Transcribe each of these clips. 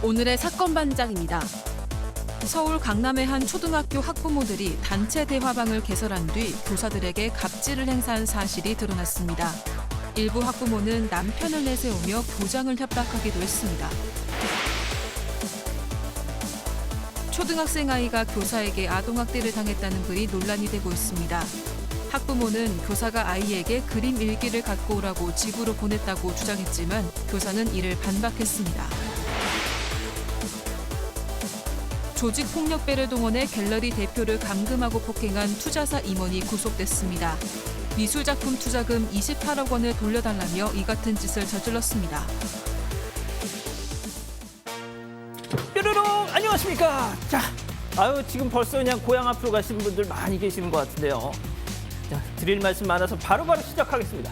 오늘의 사건 반장입니다. 서울 강남의 한 초등학교 학부모들이 단체 대화방을 개설한 뒤 교사들에게 갑질을 행사한 사실이 드러났습니다. 일부 학부모는 남편을 내세우며 교장을 협박하기도 했습니다. 초등학생 아이가 교사에게 아동학대를 당했다는 글이 논란이 되고 있습니다. 학부모는 교사가 아이에게 그림 일기를 갖고 오라고 집으로 보냈다고 주장했지만 교사는 이를 반박했습니다. 조직폭력배를 동원해 갤러리 대표를 감금하고 폭행한 투자사 임원이 구속됐습니다. 미술작품 투자금 28억 원을 돌려달라며 이 같은 짓을 저질렀습니다. 뾰로롱 안녕하십니까. 자, 지금 벌써 그냥 고향 앞으로 가시는 분들 많이 계시는 것 같은데요. 자, 드릴 말씀 많아서 바로바로 시작하겠습니다.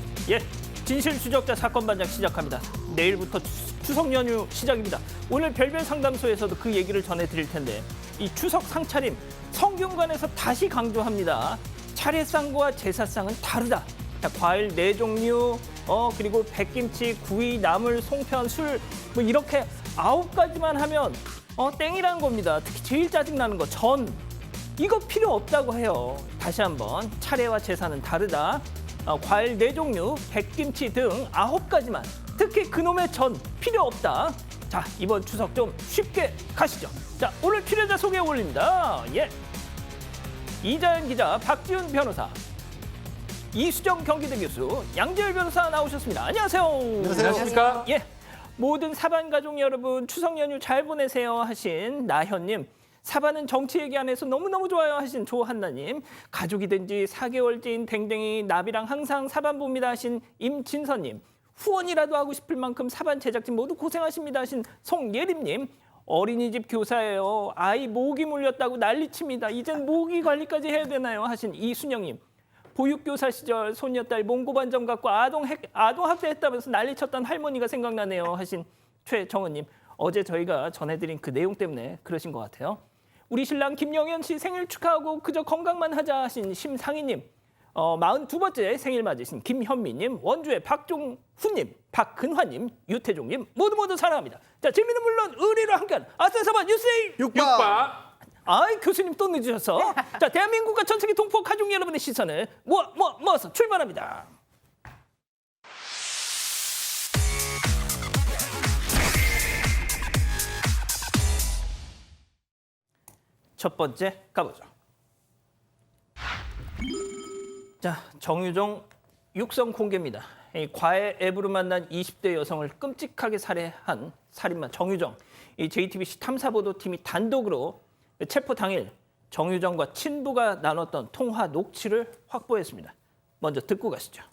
진실추적자 사건 반장 시작합니다. 내일부터 추석 연휴 시작입니다. 오늘 별별 상담소에서도 그 얘기를 전해드릴 텐데 이 추석 상차림 성균관에서 다시 강조합니다. 차례상과 제사상은 다르다. 자, 과일 4종류, 그리고 백김치, 구이, 나물, 송편, 술 뭐 이렇게 9가지만 하면 땡이라는 겁니다. 특히 제일 짜증나는 거 전. 이거 필요 없다고 해요. 다시 한번 차례와 제사는 다르다. 과일 4종류, 백김치 등 9가지만. 특히 그놈의 전 필요 없다. 자, 이번 추석 좀 쉽게 가시죠. 자, 오늘 출연자 소개 올립니다. 이자연 기자, 박지훈 변호사, 이수정 경기대 교수, 양재열 변호사 나오셨습니다. 안녕하세요. 안녕하십니까? 모든 사반 가족 여러분 추석 연휴 잘 보내세요 하신 나현님, 사반은 정치 얘기 안 해서 너무너무 좋아요 하신 조한나님, 가족이 된 지 4개월째인 댕댕이 나비랑 항상 사반 봅니다 하신 임진선님, 후원이라도 하고 싶을 만큼 사반 제작진 모두 고생하십니다 하신 송예림님, 어린이집 교사예요. 아이 모기 물렸다고 난리칩니다. 이젠 모기 관리까지 해야 되나요 하신 이순영님, 보육교사 시절 손녀딸 몽고반점 갖고 아동학대했다면서 난리쳤던 할머니가 생각나네요 하신 최정은님, 어제 저희가 전해드린 그 내용 때문에 그러신 것 같아요. 우리 신랑 김영현 씨 생일 축하하고 그저 건강만 하자 하신 심상희님, 42번째 생일 맞으신 김현미님, 원주의 박종훈님, 박근화님, 유태종님 모두 사랑합니다. 자, 재미는 물론 의리로 함께하는 아싸사반 뉴스데이 육바. 교수님 또 늦으셔서 자, 대한민국과 전 세계 동포 가족 여러분의 시선을 모아서 출발합니다. 첫 번째 가보죠. 자, 정유정 육성 공개입니다. 이 과외 앱으로 만난 20대 여성을 끔찍하게 살해한 살인마 정유정. 이 JTBC 탐사보도팀이 단독으로 체포 당일 정유정과 친부가 나눴던 통화 녹취를 확보했습니다. 먼저 듣고 가시죠.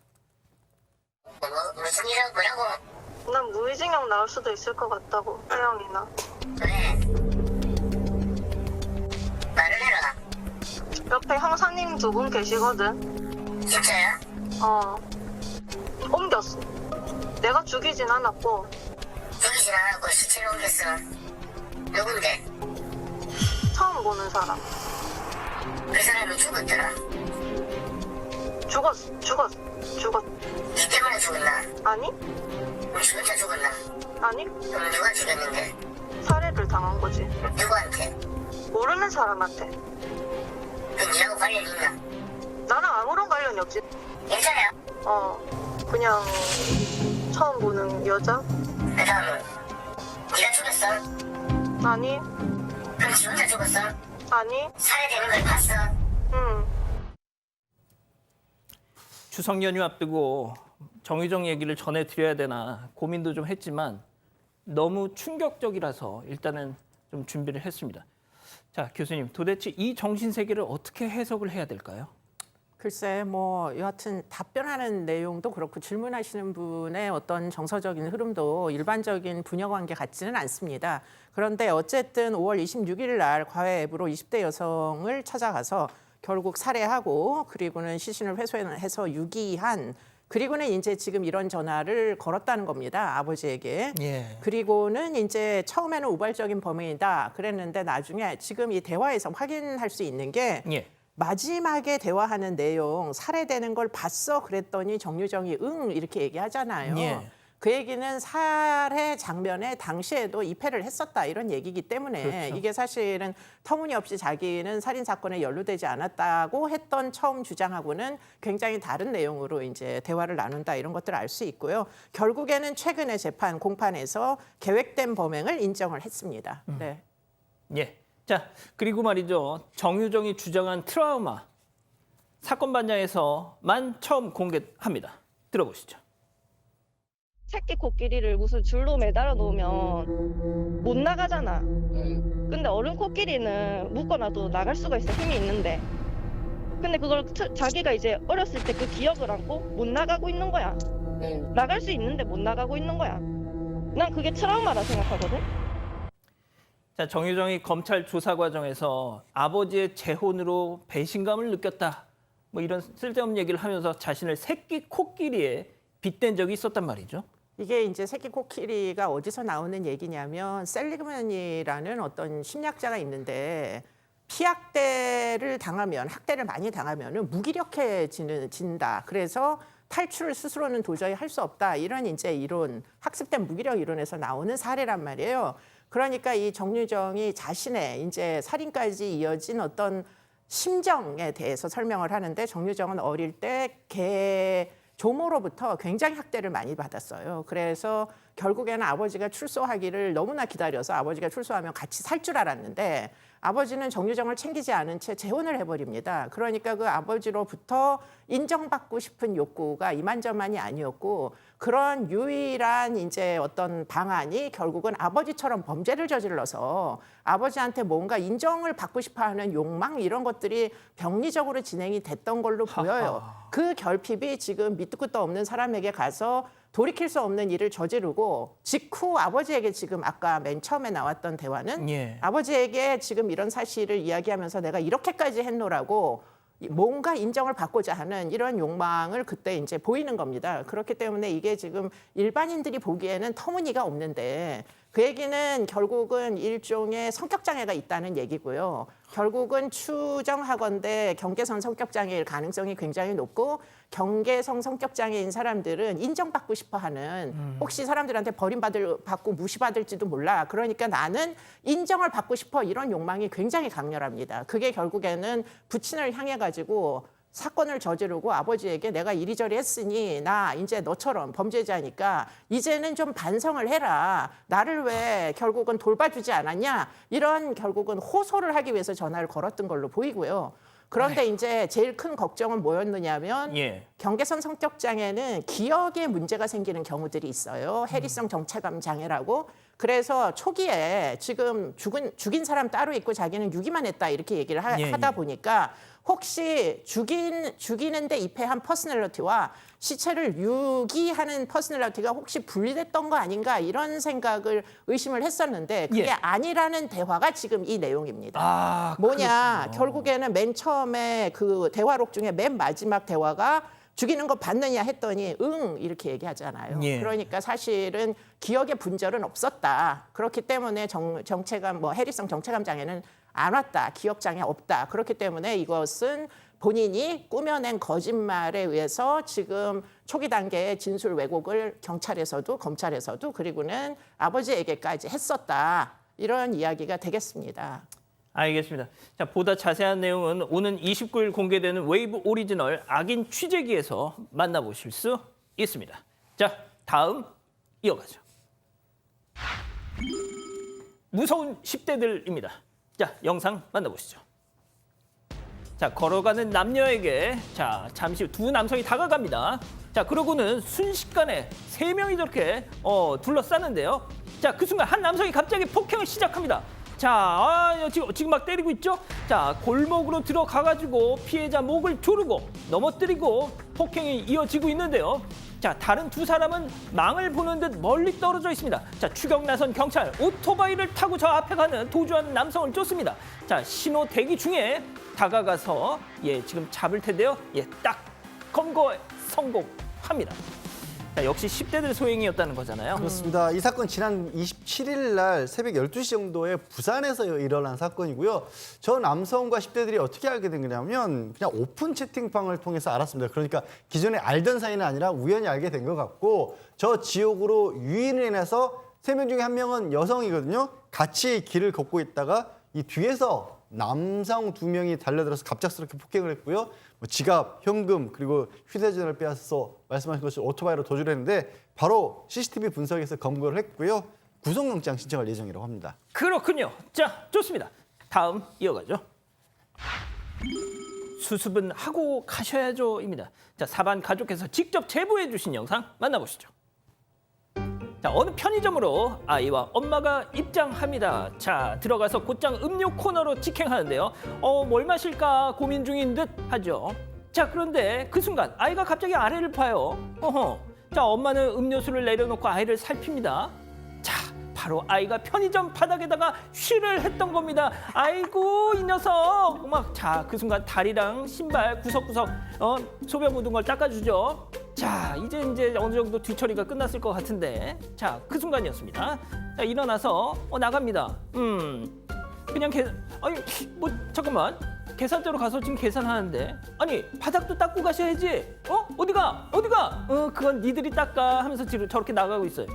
무슨 일이라고 뭐라고? 난 무의징역 나올 수도 있을 것 같다고, 태영이나. 그래. 말을 해라. 옆에 형사님 2분 계시거든. 진짜야? 옮겼어. 내가 죽이진 않았고. 죽이진 않았고 시체를 옮겼어. 누군데? 처음 보는 사람. 그 사람이 죽었더라. 죽었어. 니 때문에 죽었나? 아니? 우리 혼자 죽었나? 아니? 그럼 누가 죽였는데? 살해를 당한 거지. 누구한테? 모르는 사람한테. 그 니하고 관련이 있나? 나랑 아무런 관련이 없지. 괜찮아요? 그냥 처음 보는 여자? 그 다음은 니가 죽였어? 아니? 그럼 지 혼자 죽었어? 아니? 살해되는 걸 봤어? 응. 추석 연휴 앞두고 정유정 얘기를 전해드려야 되나 고민도 좀 했지만 너무 충격적이라서 일단은 좀 준비를 했습니다. 자, 교수님, 도대체 이 정신세계를 어떻게 해석을 해야 될까요? 글쎄, 여하튼 답변하는 내용도 그렇고 질문하시는 분의 어떤 정서적인 흐름도 일반적인 부녀관계 같지는 않습니다. 그런데 어쨌든 5월 26일 날 과외 앱으로 20대 여성을 찾아가서 결국 살해하고 그리고는 시신을 회수해서 유기한, 그리고는 이제 지금 이런 전화를 걸었다는 겁니다. 아버지에게. 그리고는 이제 처음에는 우발적인 범행이다 그랬는데 나중에 지금 이 대화에서 확인할 수 있는 게 마지막에 대화하는 내용, 살해되는 걸 봤어 그랬더니 정유정이 응 이렇게 얘기하잖아요. 그 얘기는 살해 장면에 당시에도 입회를 했었다 이런 얘기이기 때문에 그렇죠. 이게 사실은 터무니없이 자기는 살인 사건에 연루되지 않았다고 했던 처음 주장하고는 굉장히 다른 내용으로 이제 대화를 나눈다 이런 것들을 알 수 있고요. 결국에는 최근에 재판 공판에서 계획된 범행을 인정을 했습니다. 네. 예. 자, 그리고 말이죠. 정유정이 주장한 트라우마 사건 반장에서만 처음 공개합니다. 들어보시죠. 새끼 코끼리를 무슨 줄로 매달아 놓으면 못 나가잖아. 근데 어른 코끼리는 묶어놔도 나갈 수가 있어. 힘이 있는데. 근데 그걸 자기가 이제 어렸을 때 그 기억을 안고 못 나가고 있는 거야. 나갈 수 있는데 못 나가고 있는 거야. 난 그게 트라우마라 생각하거든. 자, 정유정이 검찰 조사 과정에서 아버지의 재혼으로 배신감을 느꼈다. 뭐 이런 쓸데없는 얘기를 하면서 자신을 새끼 코끼리에 빗댄 적이 있었단 말이죠. 이게 이제 새끼 코끼리가 어디서 나오는 얘기냐면 셀리그맨이라는 어떤 심리학자가 있는데 피학대를 당하면 학대를 많이 당하면은 무기력해진다. 그래서 탈출을 스스로는 도저히 할 수 없다. 이런 이제 이론, 학습된 무기력 이론에서 나오는 사례란 말이에요. 그러니까 이 정유정이 자신의 이제 살인까지 이어진 어떤 심정에 대해서 설명을 하는데 정유정은 어릴 때 조모로부터 굉장히 학대를 많이 받았어요. 그래서 결국에는 아버지가 출소하기를 너무나 기다려서 아버지가 출소하면 같이 살 줄 알았는데 아버지는 정유정을 챙기지 않은 채 재혼을 해버립니다. 그러니까 그 아버지로부터 인정받고 싶은 욕구가 이만저만이 아니었고 그런 유일한 이제 어떤 방안이 결국은 아버지처럼 범죄를 저질러서 아버지한테 뭔가 인정을 받고 싶어하는 욕망 이런 것들이 병리적으로 진행이 됐던 걸로 보여요. 그 결핍이 지금 밑도 끝도 없는 사람에게 가서 돌이킬 수 없는 일을 저지르고 직후 아버지에게 지금 아까 맨 처음에 나왔던 대화는 예. 아버지에게 지금 이런 사실을 이야기하면서 내가 이렇게까지 했노라고 뭔가 인정을 받고자 하는 이런 욕망을 그때 이제 보이는 겁니다. 그렇기 때문에 이게 지금 일반인들이 보기에는 터무니가 없는데 그 얘기는 결국은 일종의 성격장애가 있다는 얘기고요. 결국은 추정하건대 경계선 성격장애일 가능성이 굉장히 높고 경계성 성격장애인 사람들은 인정받고 싶어하는 혹시 사람들한테 버림받고 무시받을지도 몰라. 그러니까 나는 인정을 받고 싶어 이런 욕망이 굉장히 강렬합니다. 그게 결국에는 부친을 향해 가지고 사건을 저지르고 아버지에게 내가 이리저리 했으니 나 이제 너처럼 범죄자니까 이제는 좀 반성을 해라. 나를 왜 결국은 돌봐주지 않았냐. 이런 결국은 호소를 하기 위해서 전화를 걸었던 걸로 보이고요. 그런데 이제 제일 큰 걱정은 뭐였느냐면 예. 경계선 성격 장애는 기억에 문제가 생기는 경우들이 있어요. 해리성 정체감 장애라고. 그래서 초기에 지금 죽인 사람 따로 있고 자기는 유기만 했다 이렇게 얘기를 하다 보니까 혹시 죽이는데 입회한 퍼스널리티와 시체를 유기하는 퍼스널리티가 혹시 분리됐던 거 아닌가 이런 생각을 의심을 했었는데 그게 예. 아니라는 대화가 지금 이 내용입니다. 아, 뭐냐 그렇군요. 결국에는 맨 처음에 그 대화록 중에 맨 마지막 대화가 죽이는 거 봤느냐 했더니 응 이렇게 얘기하잖아요. 예. 그러니까 사실은 기억의 분절은 없었다. 그렇기 때문에 정체감 해리성 정체감 장애는 안 왔다. 기억 장애 없다. 그렇기 때문에 이것은 본인이 꾸며낸 거짓말에 의해서 지금 초기 단계의 진술 왜곡을 경찰에서도 검찰에서도 그리고는 아버지에게까지 했었다. 이런 이야기가 되겠습니다. 알겠습니다. 자, 보다 자세한 내용은 오는 29일 공개되는 웨이브 오리지널 악인 취재기에서 만나보실 수 있습니다. 자, 다음 이어가죠. 무서운 10대들입니다. 자, 영상 만나보시죠. 자, 걸어가는 남녀에게 자 잠시 후 두 남성이 다가갑니다. 자, 그러고는 순식간에 3명이 저렇게 둘러싸는데요. 자, 그 순간 한 남성이 갑자기 폭행을 시작합니다. 자, 지금 막 때리고 있죠? 자, 골목으로 들어가가지고 피해자 목을 조르고 넘어뜨리고 폭행이 이어지고 있는데요. 자, 다른 두 사람은 망을 보는 듯 멀리 떨어져 있습니다. 자, 추격 나선 경찰 오토바이를 타고 저 앞에 가는 도주하는 남성을 쫓습니다. 자, 신호 대기 중에 다가가서 지금 잡을 텐데요. 딱 검거에 성공합니다. 자, 역시 10대들 소행이었다는 거잖아요. 그렇습니다. 이 사건 지난 27일 날 새벽 12시 정도에 부산에서 일어난 사건이고요. 저 남성과 10대들이 어떻게 알게 된 거냐면 그냥 오픈 채팅방을 통해서 알았습니다. 그러니까 기존에 알던 사이는 아니라 우연히 알게 된 것 같고 저 지역으로 유인을 해서 3명 중에 1명은 여성이거든요. 같이 길을 걷고 있다가 이 뒤에서 남성 2명이 달려들어서 갑작스럽게 폭행을 했고요. 뭐 지갑, 현금 그리고 휴대전화를 빼앗아서 말씀하신 것처럼 오토바이로 도주를 했는데 바로 CCTV 분석에서 검거를 했고요. 구속영장 신청할 예정이라고 합니다. 그렇군요. 자, 좋습니다. 다음 이어가죠. 수습은 하고 가셔야죠입니다. 자, 사반 가족께서 직접 제보해 주신 영상 만나보시죠. 자, 어느 편의점으로 아이와 엄마가 입장합니다. 자, 들어가서 곧장 음료 코너로 직행하는데요. 뭘 마실까 고민 중인 듯 하죠. 자, 그런데 그 순간 아이가 갑자기 아래를 봐요. 자, 엄마는 음료수를 내려놓고 아이를 살핍니다. 자, 바로 아이가 편의점 바닥에다가 쉬를 했던 겁니다. 아이고, 이 녀석. 막, 자, 그 순간 다리랑 신발 구석구석 소변 묻은 걸 닦아주죠. 자, 이제 어느 정도 뒤처리가 끝났을 것 같은데, 자, 그 순간이었습니다. 자, 일어나서 나갑니다. 그냥 아니 뭐 잠깐만, 계산대로 가서 지금 계산하는데, 아니 바닥도 닦고 가셔야지. 어디가? 그건 니들이 닦아 하면서 지금 저렇게 나가고 있어요.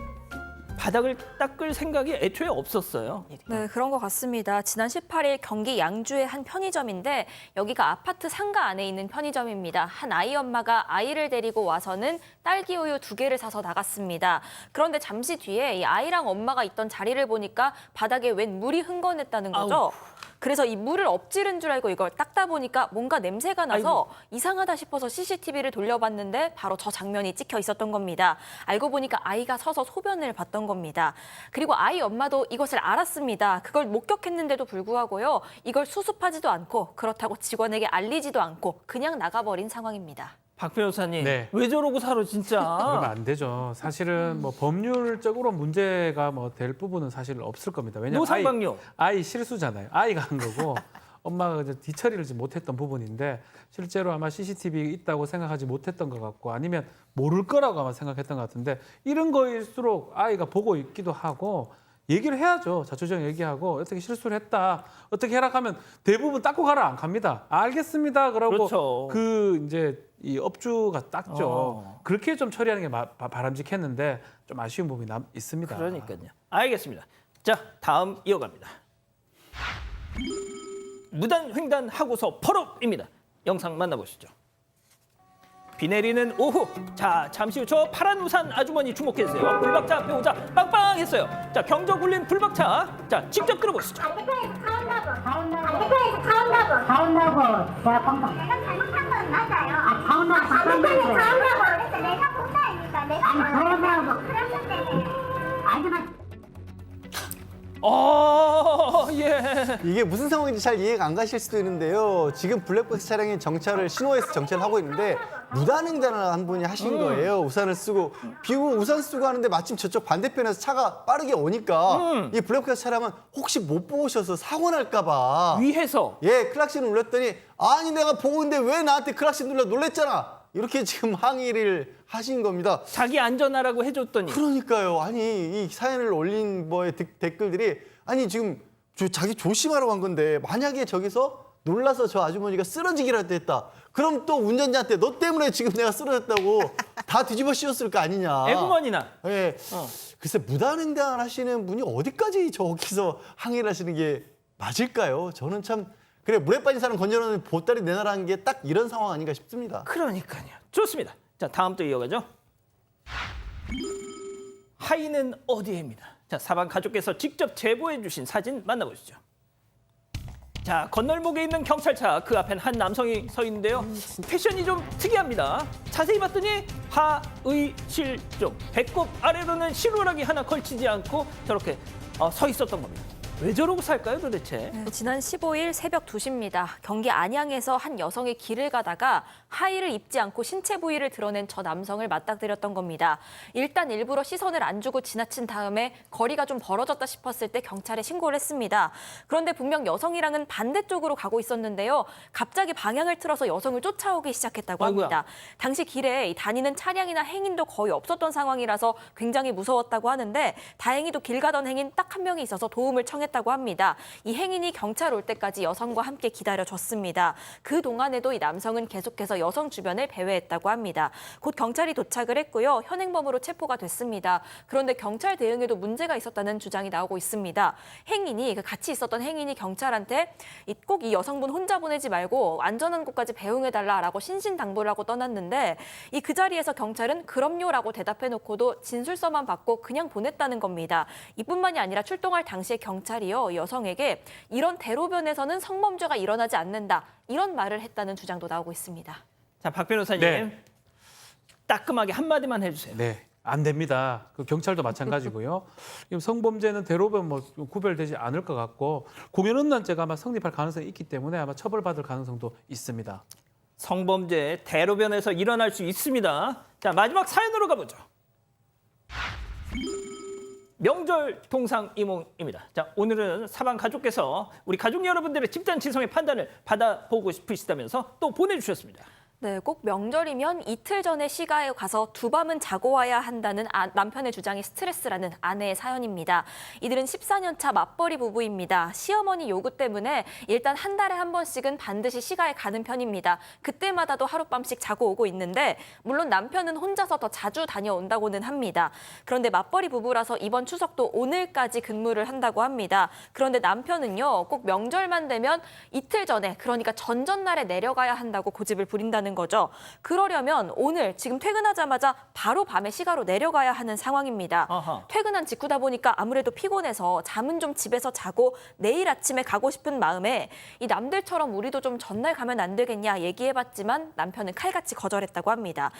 바닥을 닦을 생각이 애초에 없었어요. 네, 그런 것 같습니다. 지난 18일 경기 양주의 한 편의점인데 여기가 아파트 상가 안에 있는 편의점입니다. 한 아이 엄마가 아이를 데리고 와서는 딸기 우유 2개를 사서 나갔습니다. 그런데 잠시 뒤에 이 아이랑 엄마가 있던 자리를 보니까 바닥에 웬 물이 흥건했다는 거죠. 아우. 그래서 이 물을 엎지른 줄 알고 이걸 닦다 보니까 뭔가 냄새가 나서 아이고. 이상하다 싶어서 CCTV를 돌려봤는데 바로 저 장면이 찍혀 있었던 겁니다. 알고 보니까 아이가 서서 소변을 봤던 겁니다. 그리고 아이 엄마도 이것을 알았습니다. 그걸 목격했는데도 불구하고요. 이걸 수습하지도 않고 그렇다고 직원에게 알리지도 않고 그냥 나가버린 상황입니다. 박 변호사님, 네. 왜 저러고 살아 진짜? 그러면 안 되죠. 사실은 뭐 법률적으로 문제가 뭐 될 부분은 사실 없을 겁니다. 왜냐하면 노상방뇨. 아이 실수잖아요. 아이가 한 거고 엄마가 이제 뒤처리를 못했던 부분인데 실제로 아마 CCTV 있다고 생각하지 못했던 것 같고 아니면 모를 거라고 아마 생각했던 것 같은데 이런 거일수록 아이가 보고 있기도 하고 얘기를 해야죠. 자초지종 얘기하고 어떻게 실수를 했다. 어떻게 해라 하면 대부분 닦고 가라 안 갑니다. 알겠습니다. 그러고 그렇죠. 그 이제 이 업주가 닦죠. 그렇게 좀 처리하는 게 바람직했는데 좀 아쉬운 부분이 있습니다. 그러니까요. 알겠습니다. 자, 다음 이어갑니다. 무단횡단하고서 펄업입니다. 영상 만나보시죠. 비 내리는 오후. 자, 잠시 후 저 파란 우산 아주머니 주목해주세요. 불박차 앞에 오자 빵빵했어요. 자, 경적 울린 불박차. 자, 직접 들어보시죠. 반대편에서 차온다고. 내가 뻥뻥. 내가 잘못한 건 맞아요. 차온다고. 반대편에 차온다고 그래서 내가 공사입니까? 내가 차온다고. 그랬을 때는 아줌마. 예. 이게 무슨 상황인지 잘 이해가 안 가실 수도 있는데요. 지금 블랙박스 차량이 정차를 신호에서 정차를 하고 있는데 무단횡단을 한 분이 하신 거예요. 우산을 쓰고 비 오면 우산 쓰고 하는데 마침 저쪽 반대편에서 차가 빠르게 오니까 이 블랙박스 차량은 혹시 못 보셔서 사고 날까 봐 위해서. 예, 클락신을 울렸더니 아니 내가 보고 있는데 왜 나한테 클락신 눌러 놀랬잖아. 이렇게 지금 항의를 하신 겁니다. 자기 안전하라고 해줬더니. 그러니까요. 아니 이 사연을 올린 뭐의 댓글들이 아니 지금 자기 조심하라고 한 건데 만약에 저기서 놀라서 저 아주머니가 쓰러지기라도 했다. 그럼 또 운전자한테 너 때문에 지금 내가 쓰러졌다고 다 뒤집어 씌웠을 거 아니냐. 애구머니나. 예. 글쎄 무단횡단 하시는 분이 어디까지 저기서 항의를 하시는 게 맞을까요? 저는 참 그래 물에 빠진 사람 건져놓는 보따리 내놔라는 게 딱 이런 상황 아닌가 싶습니다. 그러니까요. 좋습니다. 자, 다음 또 이어가죠. 하이는 어디에입니다. 자, 사반 가족께서 직접 제보해 주신 사진 만나보시죠. 자, 건널목에 있는 경찰차 그 앞엔 한 남성이 서 있는데요. 패션이 좀 특이합니다. 자세히 봤더니 하의실종 배꼽 아래로는 실오라기 하나 걸치지 않고 저렇게 서 있었던 겁니다. 왜 저러고 살까요, 도대체? 지난 15일 새벽 2시입니다. 경기 안양에서 한 여성이 길을 가다가 하의를 입지 않고 신체 부위를 드러낸 저 남성을 맞닥뜨렸던 겁니다. 일단 일부러 시선을 안 주고 지나친 다음에 거리가 좀 벌어졌다 싶었을 때 경찰에 신고를 했습니다. 그런데 분명 여성이랑은 반대쪽으로 가고 있었는데요. 갑자기 방향을 틀어서 여성을 쫓아오기 시작했다고 합니다. 당시 길에 다니는 차량이나 행인도 거의 없었던 상황이라서 굉장히 무서웠다고 하는데 다행히도 길 가던 행인 딱 한 명이 있어서 도움을 청했다고 합니다. 이 행인이 경찰 올 때까지 여성과 함께 기다려줬습니다. 그동안에도 이 남성은 계속해서 여성 주변을 배회했다고 합니다. 곧 경찰이 도착을 했고요. 현행범으로 체포가 됐습니다. 그런데 경찰 대응에도 문제가 있었다는 주장이 나오고 있습니다. 행인이 같이 있었던 행인이 경찰한테 꼭 이 여성분 혼자 보내지 말고 안전한 곳까지 배웅해달라라고 신신당부를 하고 떠났는데 그 자리에서 경찰은 그럼요라고 대답해놓고도 진술서만 받고 그냥 보냈다는 겁니다. 이뿐만이 아니라 출동할 당시에 경찰이요 여성에게 이런 대로변에서는 성범죄가 일어나지 않는다 이런 말을 했다는 주장도 나오고 있습니다. 자, 박 변호사님. 네. 따끔하게 한마디만 해주세요. 네, 안 됩니다. 그 경찰도 마찬가지고요. 지금 성범죄는 대로변 구별되지 않을 것 같고 공연음란죄가 아마 성립할 가능성이 있기 때문에 아마 처벌받을 가능성도 있습니다. 성범죄 대로변에서 일어날 수 있습니다. 자, 마지막 사연으로 가보죠. 명절 동상이몽입니다. 자, 오늘은 사방 가족께서 우리 가족 여러분들의 집단 지성의 판단을 받아보고 싶으시다면서 또 보내주셨습니다. 네, 꼭 명절이면 이틀 전에 시가에 가서 두 밤은 자고 와야 한다는 남편의 주장이 스트레스라는 아내의 사연입니다. 이들은 14년 차 맞벌이 부부입니다. 시어머니 요구 때문에 일단 한 달에 한 번씩은 반드시 시가에 가는 편입니다. 그때마다도 하룻밤씩 자고 오고 있는데 물론 남편은 혼자서 더 자주 다녀온다고는 합니다. 그런데 맞벌이 부부라서 이번 추석도 오늘까지 근무를 한다고 합니다. 그런데 남편은요, 꼭 명절만 되면 이틀 전에 그러니까 전전날에 내려가야 한다고 고집을 부린다는 거죠. 그러려면 오늘 지금 퇴근하자마자 바로 밤에 시가로 내려가야 하는 상황입니다. 아하. 퇴근한 직후다 보니까 아무래도 피곤해서 잠은 좀 집에서 자고 내일 아침에 가고 싶은 마음에 이 남들처럼 우리도 좀 전날 가면 안 되겠냐 얘기해봤지만 남편은 칼같이 거절했다고 합니다.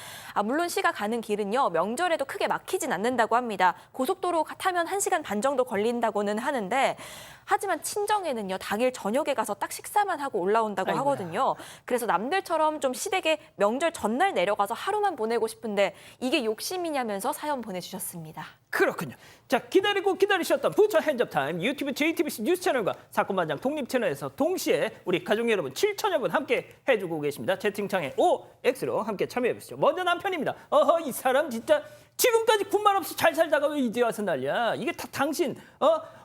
물론 시가 가는 길은요 명절에도 크게 막히진 않는다고 합니다. 고속도로 타면 1시간 반 정도 걸린다고는 하는데 하지만 친정에는요 당일 저녁에 가서 딱 식사만 하고 올라온다고 아이고야. 하거든요. 그래서 남들처럼 좀 시댁에 명절 전날 내려가서 하루만 보내고 싶은데 이게 욕심이냐면서 사연 보내주셨습니다. 그렇군요. 자, 기다리고 기다리셨던 부처 핸즈업타임 유튜브 JTBC 뉴스 채널과 사건반장 독립 채널에서 동시에 우리 가족 여러분 7천여 분 함께 해주고 계십니다. 채팅창에 OX로 함께 참여해보시죠. 먼저 남편입니다. 어허, 이 사람 진짜 지금까지 군말 없이 잘 살다가 왜 이제 와서 난리야. 이게 다 당신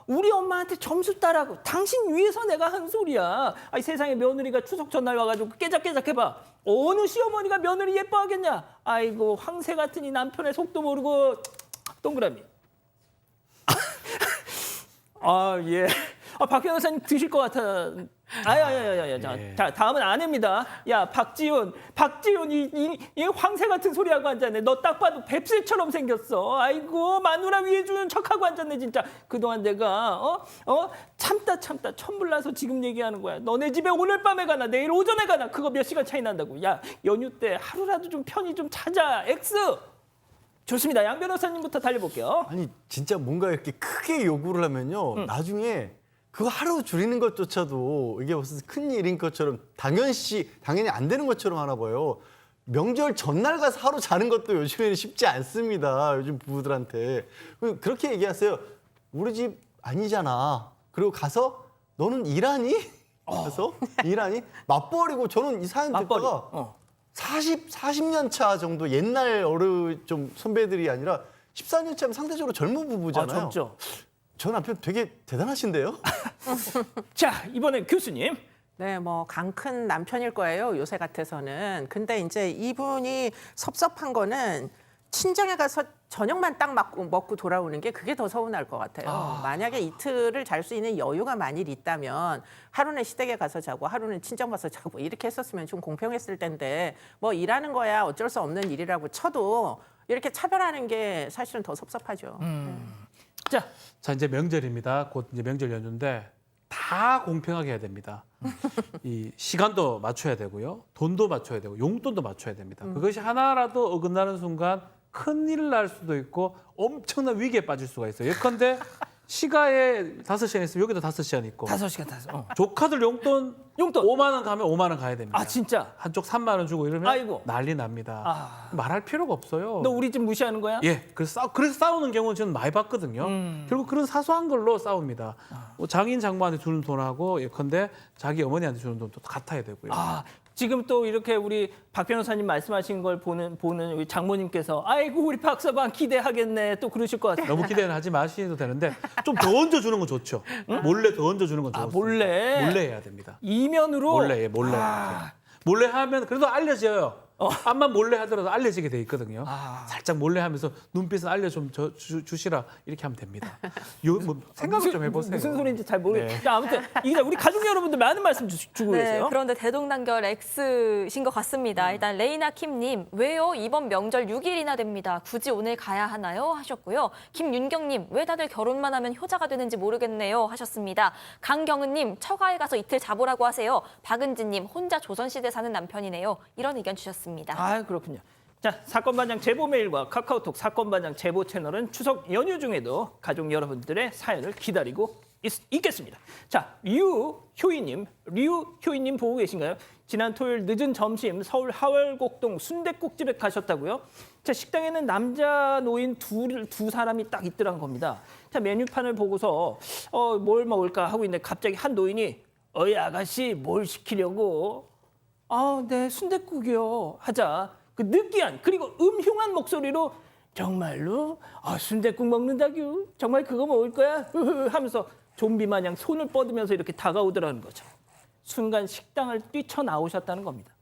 우리 엄마한테 점수 따라고 당신 위해서 내가 한 소리야. 아이 세상에 며느리가 추석 전날 와가지고 깨작깨작 해봐. 어느 시어머니가 며느리 예뻐하겠냐. 아이고 황새 같은 이 남편의 속도 모르고 동그라미. 아, 예. 박 변호사님 드실 것 같아. 예. 자, 다음은 아내입니다. 야, 박지훈, 이 황새 같은 소리 하고 앉았네. 너 딱 봐도 뱁새처럼 생겼어. 아이고, 마누라 위해 주는 척하고 앉았네, 진짜. 그동안 내가 참다 천불나서 지금 얘기하는 거야. 너네 집에 오늘 밤에 가나 내일 오전에 가나 그거 몇 시간 차이 난다고. 야, 연휴 때 하루라도 좀 편히 좀 찾아. X. 좋습니다. 양 변호사님부터 달려볼게요. 아니 진짜 뭔가 이렇게 크게 요구를 하면요 나중에 그거 하루 줄이는 것조차도 이게 무슨 큰 일인 것처럼 당연히 안 되는 것처럼 하나 봐요. 명절 전날 가서 하루 자는 것도 요즘에는 쉽지 않습니다. 요즘 부부들한테 그렇게 얘기하세요. 우리 집 아니잖아. 그리고 가서 너는 일하니? 가서 일하니? 맞벌이고 저는 이 사연 듣다가 40년 차 정도 옛날 좀 선배들이 아니라 14년 차면 상대적으로 젊은 부부잖아요. 젊죠. 저 남편 되게 대단하신데요? 자, 이번엔 교수님. 네, 뭐 강 큰 남편일 거예요. 요새 같아서는. 근데 이제 이분이 섭섭한 거는 친정에 가서 저녁만 딱 먹고 돌아오는 게 그게 더 서운할 것 같아요. 만약에 이틀을 잘 수 있는 여유가 만일 있다면 하루는 시댁에 가서 자고 하루는 친정 가서 자고 이렇게 했었으면 좀 공평했을 텐데 뭐 일하는 거야 어쩔 수 없는 일이라고 쳐도 이렇게 차별하는 게 사실은 더 섭섭하죠. 자, 이제 명절입니다. 곧 이제 명절 연휴인데 다 공평하게 해야 됩니다. 이 시간도 맞춰야 되고요, 돈도 맞춰야 되고 용돈도 맞춰야 됩니다. 그것이 하나라도 어긋나는 순간 큰일 날 수도 있고 엄청난 위기에 빠질 수가 있어요. 예컨대 시가에 5시간 있으면 여기도 5시간 있고 5시간 타서. 조카들 용돈 5만 원 가면 5만 원 가야 됩니다. 아 진짜? 한쪽 3만 원 주고 이러면 아이고. 난리 납니다. 아. 말할 필요가 없어요. 너 우리 집 무시하는 거야? 예, 그래서 싸우는 경우는 저는 많이 봤거든요. 결국 그런 사소한 걸로 싸웁니다. 뭐 장인 장모한테 주는 돈하고 예컨대 자기 어머니한테 주는 돈도 같아야 되고요. 아, 지금 또 이렇게 우리 박 변호사님 말씀하신 걸 보는 우리 장모님께서 아이고 우리 박서방 기대하겠네 또 그러실 것 같아요. 너무 기대는 하지 마시도 되는데 좀 더 얹어주는 건 좋죠. 몰래 더 얹어주는 건 좋습니다. 몰래? 몰래 해야 됩니다. 이면으로 몰래, 예, 몰래. 아. 몰래 하면 그래도 알려져요. 암만 몰래 하더라도 알려지게 돼 있거든요. 아. 살짝 몰래 하면서 눈빛은 알려 좀 주시라 이렇게 하면 됩니다. 뭐 생각을 좀 해보세요. 무슨 소리인지 잘 모르겠어요. 네. 자, 아무튼 이게 우리 가족 여러분들 많은 말씀 주고 계세요. 네, 그런데 대동단결 X신 것 같습니다. 일단 레이나 킴님, 왜요? 이번 명절 6일이나 됩니다. 굳이 오늘 가야 하나요? 하셨고요. 김윤경님, 왜 다들 결혼만 하면 효자가 되는지 모르겠네요. 하셨습니다. 강경은님, 처가에 가서 이틀 자보라고 하세요. 박은지님, 혼자 조선시대 사는 남편이네요. 이런 의견 주셨습니다. 아, 그렇군요. 자, 사건반장 제보 메일과 카카오톡 사건반장 제보 채널은 추석 연휴 중에도 가족 여러분들의 사연을 기다리고 있겠습니다. 자, 류효이님 보고 계신가요? 지난 토요일 늦은 점심 서울 하월곡동 순댓국집에 가셨다고요? 자, 식당에는 남자 노인 두 사람이 딱 있더란 겁니다. 자, 메뉴판을 보고서 뭘 먹을까 하고 있는데 갑자기 한 노인이 어이 아가씨 뭘 시키려고? 아, 네, 순댓국이요. 하자. 그 느끼한 그리고 음흉한 목소리로 정말로 순댓국 먹는다규? 정말 그거 먹을 거야? 하면서 좀비 마냥 손을 뻗으면서 이렇게 다가오더라는 거죠. 순간 식당을 뛰쳐나오셨다는 겁니다.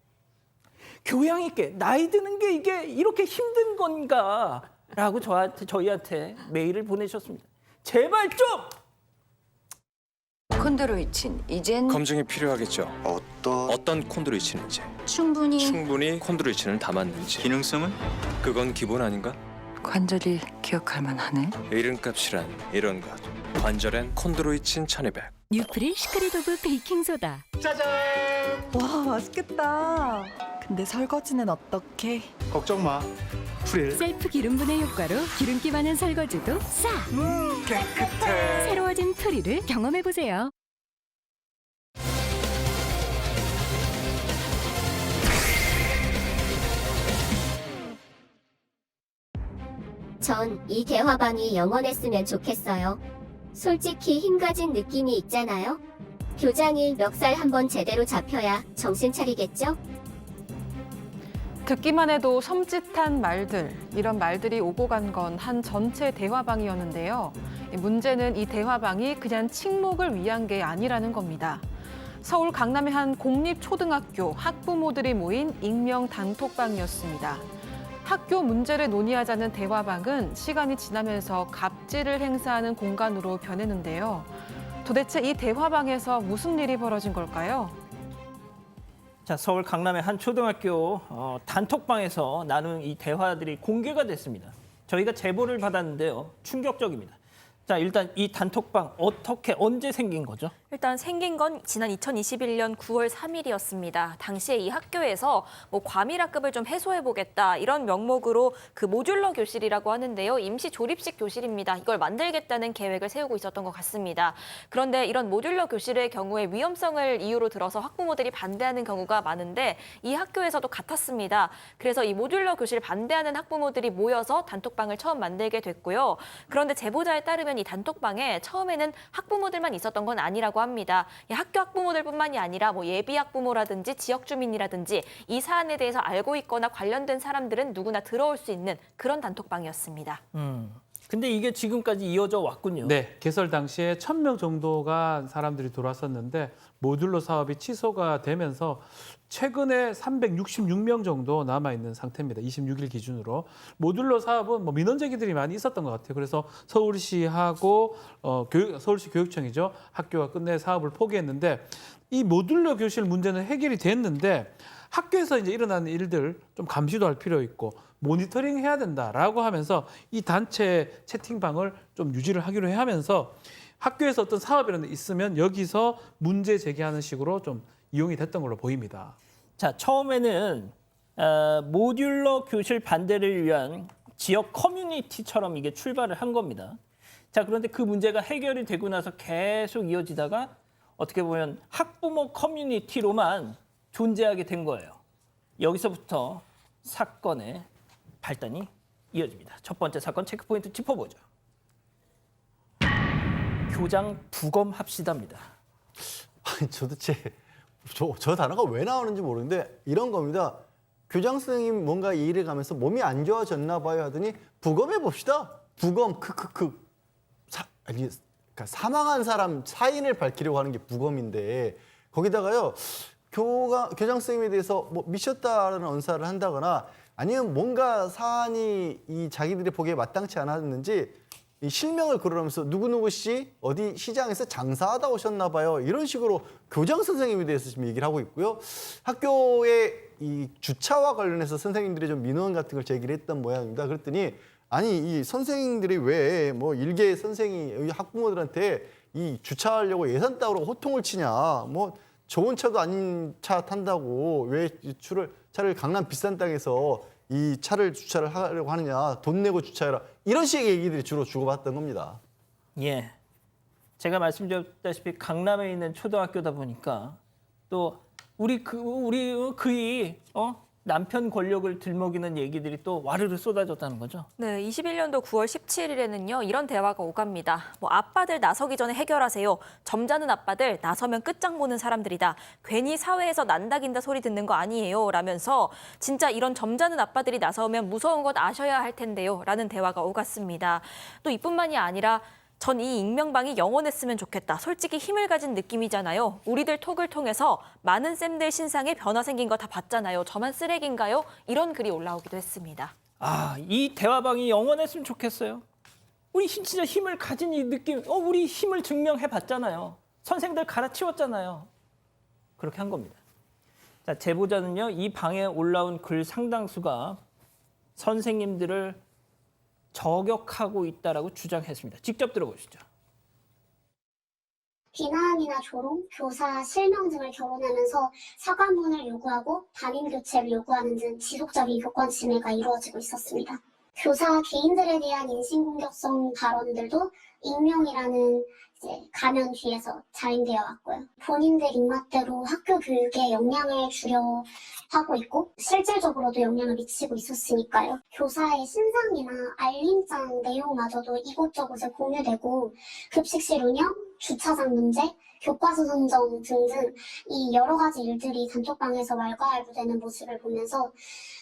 교양 있게 나이 드는 게 이게 이렇게 힘든 건가? 라고 저희한테 메일을 보내셨습니다. 제발 좀! 콘드로이친 이젠 검증이 필요하겠죠. 어떤 콘드로이친인지 충분히 콘드로이친을 담았는지 기능성은 그건 기본 아닌가? 관절이 기억할 만하네. 이름값이란 이런 것. 관절엔 콘드로이친 1200. 뉴프릴 시크릿 오브 베이킹소다. 짜잔! 와, 맛있겠다. 근데 설거지는 어떻게? 걱정 마. 프릴. 셀프 기름 분해 효과로 기름기 많은 설거지도 싹! 깨끗해. 새로워진 프릴을 경험해보세요. 전 이 대화방이 영원했으면 좋겠어요. 솔직히 힘가진 느낌이 있잖아요. 교장일 멱살 한번 제대로 잡혀야 정신 차리겠죠? 듣기만 해도 섬찟한 말들, 이런 말들이 오고 간 건 한 전체 대화방이었는데요. 문제는 이 대화방이 그냥 친목을 위한 게 아니라는 겁니다. 서울 강남의 한 공립초등학교 학부모들이 모인 익명 단톡방이었습니다. 학교 문제를 논의하자는 대화방은 시간이 지나면서 갑질을 행사하는 공간으로 변했는데요. 도대체 이 대화방에서 무슨 일이 벌어진 걸까요? 자, 서울 강남의 한 초등학교 단톡방에서 나눈 이 대화들이 공개가 됐습니다. 저희가 제보를 받았는데요. 충격적입니다. 자, 일단 이 단톡방 언제 생긴 거죠? 일단 생긴 건 지난 2021년 9월 3일이었습니다. 당시에 이 학교에서 과밀학급을 좀 해소해보겠다 이런 명목으로 그 모듈러 교실이라고 하는데요. 임시 조립식 교실입니다. 이걸 만들겠다는 계획을 세우고 있었던 것 같습니다. 그런데 이런 모듈러 교실의 경우에 위험성을 이유로 들어서 학부모들이 반대하는 경우가 많은데 이 학교에서도 같았습니다. 그래서 이 모듈러 교실 반대하는 학부모들이 모여서 단톡방을 처음 만들게 됐고요. 그런데 제보자에 따르면 이 단톡방에 처음에는 학부모들만 있었던 건 아니라고 합니다. 학교 학부모들뿐만이 아니라 예비 학부모라든지 지역 주민이라든지 이 사안에 대해서 알고 있거나 관련된 사람들은 누구나 들어올 수 있는 그런 단톡방이었습니다. 근데 이게 지금까지 이어져 왔군요. 네, 개설 당시에 1,000명 정도가 사람들이 들어왔었는데 모듈러 사업이 취소가 되면서 최근에 366명 정도 남아있는 상태입니다. 26일 기준으로. 모듈러 사업은 민원 제기들이 많이 있었던 것 같아요. 그래서 서울시하고 서울시 교육청이죠. 학교가 끝내 사업을 포기했는데 이 모듈러 교실 문제는 해결이 됐는데 학교에서 이제 일어나는 일들 좀 감시도 할 필요 있고 모니터링 해야 된다라고 하면서 이 단체 채팅방을 좀 유지를 하기로 하면서 학교에서 어떤 사업이라는 게 있으면 여기서 문제 제기하는 식으로 좀 이용이 됐던 걸로 보입니다. 자, 처음에는 모듈러 교실 반대를 위한 지역 커뮤니티처럼 이게 출발을 한 겁니다. 자, 그런데 그 문제가 해결이 되고 나서 계속 이어지다가 어떻게 보면 학부모 커뮤니티로만 존재하게 된 거예요. 여기서부터 사건의 발단이 이어집니다. 첫 번째 사건 체크포인트 짚어보죠. 교장 부검합시다입니다. 아니, 도대체 저 단어가 왜 나오는지 모르는데 이런 겁니다. 교장 선생님 뭔가 이 일을 가면서 몸이 안 좋아졌나 봐요 하더니 부검해 봅시다. 부검 그러니까 사망한 사람 사인을 밝히려고 하는 게 부검인데 거기다가요 교장 선생님에 대해서 뭐 미쳤다라는 언사를 한다거나 아니면 뭔가 사안이 이 자기들이 보기에 마땅치 않았는지 이 실명을 거론하면서 누구누구 씨 어디 시장에서 장사하다 오셨나 봐요. 이런 식으로 교장 선생님에 대해서 지금 얘기를 하고 있고요. 학교의 이 주차와 관련해서 선생님들이 좀 민원 같은 걸 제기를 했던 모양입니다. 그랬더니 아니 이 선생님들이 왜 뭐 일개 선생이 학부모들한테 이 주차하려고 예산 따오라고 호통을 치냐. 뭐 좋은 차도 아닌 차 탄다고 왜 차를 강남 비싼 땅에서 이 차를 주차를 하려고 하느냐. 돈 내고 주차해라. 이런 식의 얘기들이 주로 주고받던 겁니다. 예, 제가 말씀드렸다시피 강남에 있는 초등학교다 보니까 또 우리 그이 남편 권력을 들먹이는 얘기들이 또 와르르 쏟아졌다는 거죠. 네, 21년도 9월 17일에는요. 이런 대화가 오갑니다. 뭐 아빠들 나서기 전에 해결하세요. 점잖은 아빠들 나서면 끝장 보는 사람들이다. 괜히 사회에서 난다긴다 소리 듣는 거 아니에요. 라면서 진짜 이런 점잖은 아빠들이 나서면 무서운 것 아셔야 할 텐데요. 라는 대화가 오갔습니다. 또 이뿐만이 아니라 전 이 익명방이 영원했으면 좋겠다. 솔직히 힘을 가진 느낌이잖아요. 우리들 톡을 통해서 많은 쌤들 신상에 변화 생긴 거 다 봤잖아요. 저만 쓰레기인가요? 이런 글이 올라오기도 했습니다. 아, 이 대화방이 영원했으면 좋겠어요. 우리 진짜 힘을 가진 이 느낌, 우리 힘을 증명해봤잖아요. 선생들 갈아치웠잖아요. 그렇게 한 겁니다. 자, 제보자는요, 이 방에 올라온 글 상당수가 선생님들을 저격하고 있다라고 주장했습니다. 직접 들어보시죠. 비난이나 조롱, 교사 실명 등을 거론하면서 사과문을 요구하고 담임 교체를 요구하는 등 지속적인 교권 침해가 이루어지고 있었습니다. 교사 개인들에 대한 인신공격성 발언들도 익명이라는 가면 뒤에서 자행되어 왔고요. 본인들 입맛대로 학교 교육에 영향을 주려 하고 있고 실질적으로도 영향을 미치고 있었으니까요. 교사의 신상이나 알림장 내용마저도 이곳저곳에 공유되고 급식실 운영, 주차장 문제, 교과서 선정 등등 이 여러 가지 일들이 단톡방에서 왈가왈부되는 모습을 보면서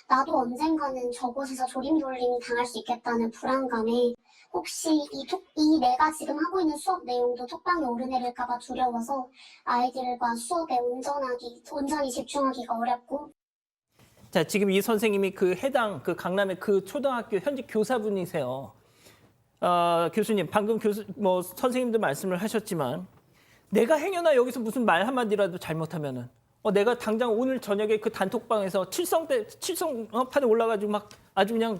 나도 언젠가는 저곳에서 조림돌림 당할 수 있겠다는 불안감에 혹시 이 내가 지금 하고 있는 수업 내용도 톡방에 오르내릴까 봐 두려워서 아이들과 수업에 온전히 집중하기가 어렵고. 자, 지금 이 선생님이 그 강남의 그 초등학교 현직 교사분이세요. 교수님, 방금 선생님도 말씀을 하셨지만 내가 행여나 여기서 무슨 말 한마디라도 잘못하면은 내가 당장 오늘 저녁에 그 단톡방에서 칠성판에 올라가지고 막 아주 그냥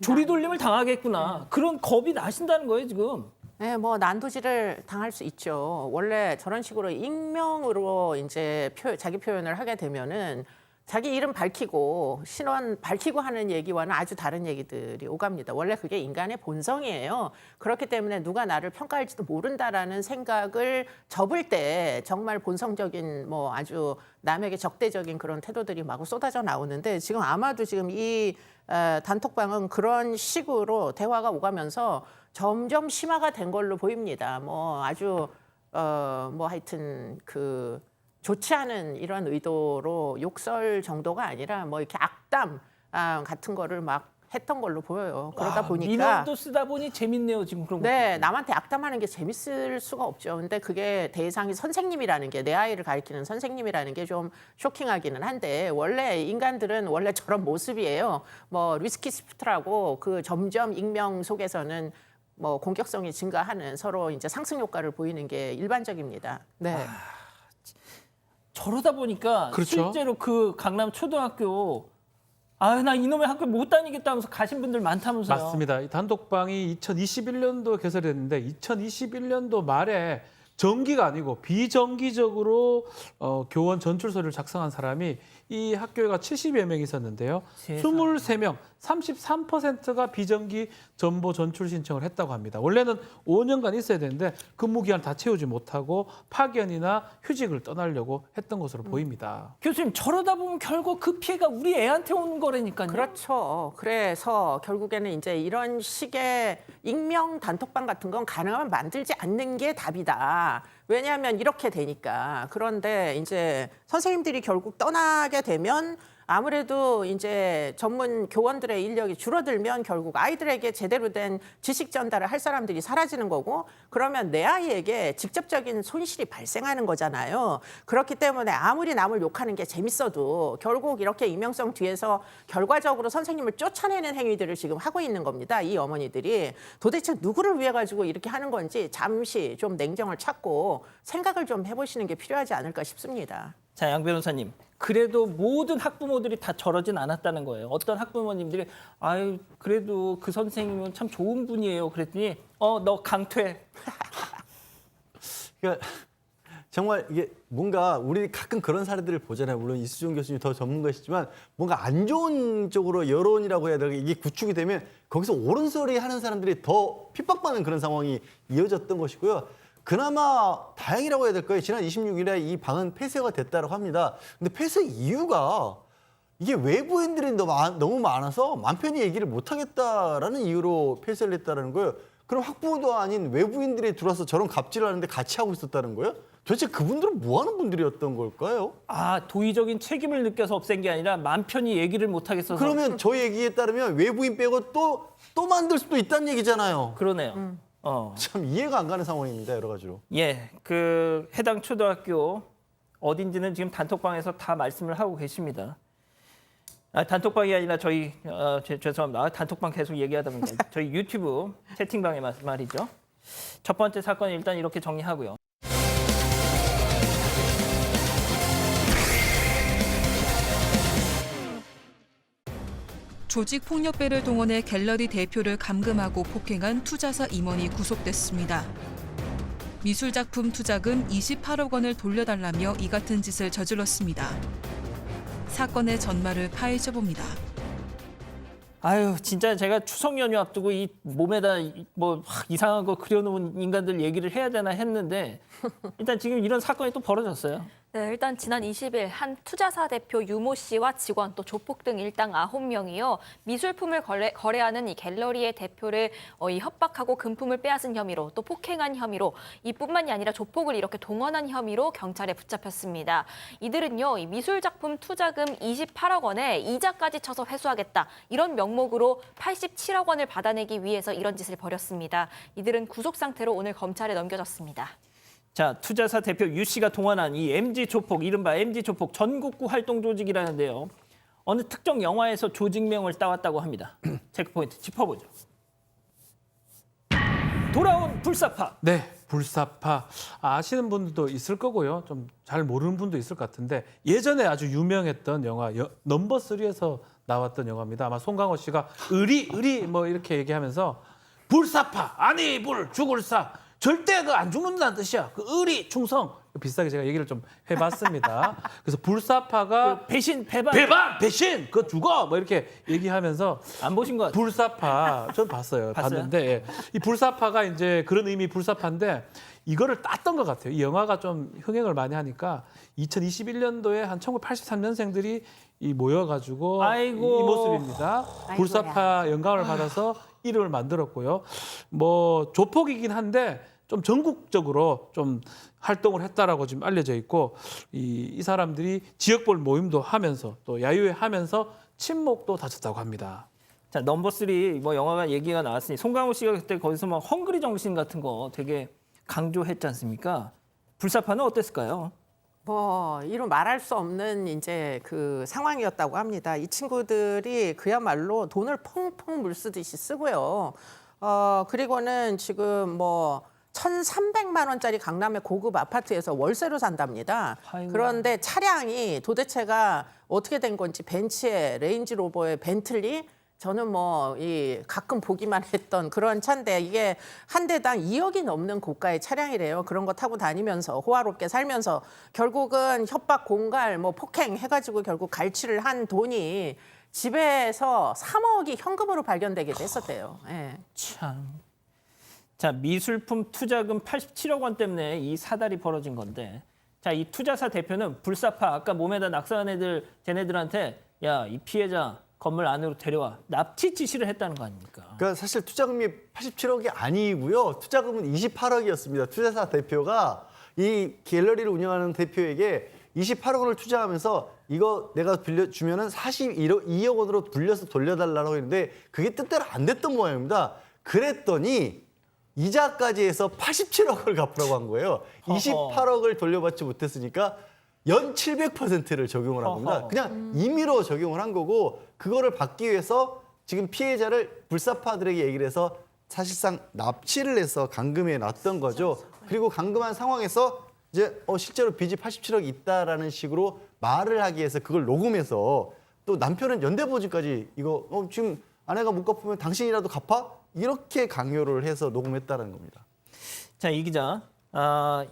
조리돌림을 당하겠구나. 그런 겁이 나신다는 거예요, 지금. 네, 뭐 난도질을 당할 수 있죠. 원래 저런 식으로 익명으로 이제 자기 표현을 하게 되면은 자기 이름 밝히고 신원 밝히고 하는 얘기와는 아주 다른 얘기들이 오갑니다. 원래 그게 인간의 본성이에요. 그렇기 때문에 누가 나를 평가할지도 모른다라는 생각을 접을 때 정말 본성적인 뭐 아주 남에게 적대적인 그런 태도들이 마구 쏟아져 나오는데 지금 아마도 지금 이 단톡방은 그런 식으로 대화가 오가면서 점점 심화가 된 걸로 보입니다. 뭐 아주 뭐 하여튼 좋지 않은 이런 의도로 욕설 정도가 아니라 뭐 이렇게 악담 같은 거를 막 했던 걸로 보여요. 그러다 보니까 민원도 쓰다 보니 재밌네요, 지금 그런 거. 네, 남한테 악담하는 게 재밌을 수가 없죠. 근데 그게 대상이 선생님이라는 게 내 아이를 가리키는 선생님이라는 게 좀 쇼킹하기는 한데 원래 인간들은 원래 저런 모습이에요. 뭐 리스키스프트라고 그 점점 익명 속에서는 뭐 공격성이 증가하는 서로 이제 상승 효과를 보이는 게 일반적입니다. 네. 저러다 보니까 그렇죠. 실제로 그 강남 초등학교 나 이놈의 학교 못 다니겠다 하면서 가신 분들 많다면서요. 맞습니다. 이 단톡방이 2021년도 개설됐는데 2021년도 말에 정기가 아니고 비정기적으로 교원 전출서를 작성한 사람이 이 학교가 70여 명 있었는데요. 세상에. 23명, 33%가 비정기 전보 전출 신청을 했다고 합니다. 원래는 5년간 있어야 되는데 근무 기간 다 채우지 못하고 파견이나 휴직을 떠나려고 했던 것으로 보입니다. 교수님 저러다 보면 결국 그 피해가 우리 애한테 오는 거라니까요. 그렇죠. 그래서 결국에는 이제 이런 식의 익명 단톡방 같은 건 가능하면 만들지 않는 게 답이다. 왜냐하면 이렇게 되니까. 그런데 이제 선생님들이 결국 떠나게 되면 아무래도 이제 전문 교원들의 인력이 줄어들면 결국 아이들에게 제대로 된 지식 전달을 할 사람들이 사라지는 거고, 그러면 내 아이에게 직접적인 손실이 발생하는 거잖아요. 그렇기 때문에 아무리 남을 욕하는 게 재밌어도 결국 이렇게 익명성 뒤에서 결과적으로 선생님을 쫓아내는 행위들을 지금 하고 있는 겁니다. 이 어머니들이 도대체 누구를 위해 가지고 이렇게 하는 건지 잠시 좀 냉정을 찾고 생각을 좀 해보시는 게 필요하지 않을까 싶습니다. 자, 양 변호사님. 그래도 모든 학부모들이 다 저러진 않았다는 거예요. 어떤 학부모님들이 아유 그래도 그 선생님은 참 좋은 분이에요. 그랬더니 너 강퇴. 그러니까 정말 이게 뭔가 우리 가끔 그런 사례들을 보잖아요. 물론 이수정 교수님이 더 전문가시지만 뭔가 안 좋은 쪽으로 여론이라고 해야 되나 이게 구축이 되면 거기서 옳은 소리 하는 사람들이 더 핍박받는 그런 상황이 이어졌던 것이고요. 그나마 다행이라고 해야 될까요? 지난 26일에 이 방은 폐쇄가 됐다고 합니다. 근데 폐쇄 이유가 이게 외부인들이 너무 많아서 맘 편히 얘기를 못하겠다라는 이유로 폐쇄를 했다는 거예요. 그럼 학부모도 아닌 외부인들이 들어와서 저런 갑질을 하는데 같이 하고 있었다는 거예요? 도대체 그분들은 뭐 하는 분들이었던 걸까요? 아, 도의적인 책임을 느껴서 없앤 게 아니라 맘 편히 얘기를 못하겠어서. 그러면 저 얘기에 따르면 외부인 빼고 또 만들 수도 있다는 얘기잖아요. 그러네요. 참 이해가 안 가는 상황입니다. 여러 가지로. 예, 그 해당 초등학교 어딘지는 지금 단톡방에서 다 말씀을 하고 계십니다. 아, 단톡방이 아니라 저희 죄송합니다. 단톡방 계속 얘기하다 보니까 저희 유튜브 채팅방에 말이죠. 첫 번째 사건 일단 이렇게 정리하고요. 조직폭력배를 동원해 갤러리 대표를 감금하고 폭행한 투자사 임원이 구속됐습니다. 미술작품 투자금 28억 원을 돌려달라며 이 같은 짓을 저질렀습니다. 사건의 전말을 파헤쳐 봅니다. 아유, 진짜 제가 추석 연휴 앞두고 이 몸에다 뭐 이상한 거 그려놓은 인간들 얘기를 해야 되나 했는데 일단 지금 이런 사건이 또 벌어졌어요. 네, 일단 지난 20일 한 투자사 대표 유모 씨와 직원 또 조폭 등 일당 9명이요. 미술품을 거래하는 이 갤러리의 대표를 협박하고 금품을 빼앗은 혐의로 또 폭행한 혐의로 이뿐만이 아니라 조폭을 이렇게 동원한 혐의로 경찰에 붙잡혔습니다. 이들은요, 이 미술작품 투자금 28억 원에 이자까지 쳐서 회수하겠다. 이런 명목으로 87억 원을 받아내기 위해서 이런 짓을 벌였습니다. 이들은 구속 상태로 오늘 검찰에 넘겨졌습니다. 자, 투자사 대표 유 씨가 동원한 이 MG 조폭, 이른바 MG 조폭 전국구 활동 조직이라는데요. 어느 특정 영화에서 조직명을 따왔다고 합니다. 체크포인트 짚어보죠. 돌아온 불사파. 네, 불사파 아시는 분들도 있을 거고요. 좀 잘 모르는 분도 있을 것 같은데 예전에 아주 유명했던 영화 넘버 3에서 나왔던 영화입니다. 아마 송강호 씨가 의리 뭐 이렇게 얘기하면서 불사파 아니 불 죽을 사 절대 그 안 죽는다는 뜻이야. 그 의리 충성 비슷하게 제가 얘기를 좀 해봤습니다. 그래서 불사파가 그 배신 배신 그 죽어 뭐 이렇게 얘기하면서 안 보신 것 같아요. 불사파 전 봤어요. 봤는데 예. 이 불사파가 이제 그런 의미 불사파인데 이거를 땄던 것 같아요. 이 영화가 좀 흥행을 많이 하니까 2021년도에 한 1983년생들이 이 모여가지고 아이고. 이 모습입니다. 불사파 영감을 받아서 이름을 만들었고요. 뭐 조폭이긴 한데 좀 전국적으로 좀 활동을 했다라고 지금 알려져 있고 이 사람들이 지역볼 모임도 하면서 또 야유회 하면서 친목도 다쳤다고 합니다. 자, 넘버 3 뭐 영화가 얘기가 나왔으니 송강호 씨가 그때 거기서 막 헝그리 정신 같은 거 되게 강조했지 않습니까? 불사파는 어땠을까요? 뭐 이루 말할 수 없는 이제 그 상황이었다고 합니다. 이 친구들이 그야말로 돈을 펑펑 물쓰듯이 쓰고요. 그리고는 지금 뭐 1,300만 원짜리 강남의 고급 아파트에서 월세로 산답니다. 아이고. 그런데 차량이 도대체가 어떻게 된 건지 벤츠에 레인지로버에 벤틀리 저는 뭐 이 가끔 보기만 했던 그런 차인데 이게 한 대당 2억이 넘는 고가의 차량이래요. 그런 거 타고 다니면서 호화롭게 살면서 결국은 협박, 공갈, 뭐 폭행 해가지고 결국 갈취를 한 돈이 집에서 3억이 현금으로 발견되기도 했었대요. 예. 참. 자, 미술품 투자금 87억 원 때문에 이 사달이 벌어진 건데, 자, 이 투자사 대표는 불사파 아까 몸에다 낙서한 애들 쟤네들한테 야, 이 피해자 건물 안으로 데려와 납치 지시를 했다는 거 아닙니까? 그러니까 사실 투자금이 87억이 아니고요. 투자금은 28억이었습니다. 투자사 대표가 이 갤러리를 운영하는 대표에게 28억 원을 투자하면서 이거 내가 빌려주면은 42억 원으로 불려서 돌려달라고 했는데 그게 뜻대로 안 됐던 모양입니다. 그랬더니 이자까지 해서 87억을 갚으라고 한 거예요. 28억을 돌려받지 못했으니까 연 700%를 적용을 한 겁니다. 그냥 임의로 적용을 한 거고 그거를 받기 위해서 지금 피해자를 불사파들에게 얘기를 해서 사실상 납치를 해서 감금해 놨던 거죠. 그리고 감금한 상황에서 이제 실제로 빚이 87억이 있다라는 식으로 말을 하기 위해서 그걸 녹음해서 또 남편은 연대보증까지 이거 지금 아내가 못 갚으면 당신이라도 갚아? 이렇게 강요를 해서 녹음했다는 겁니다. 자, 이 기자,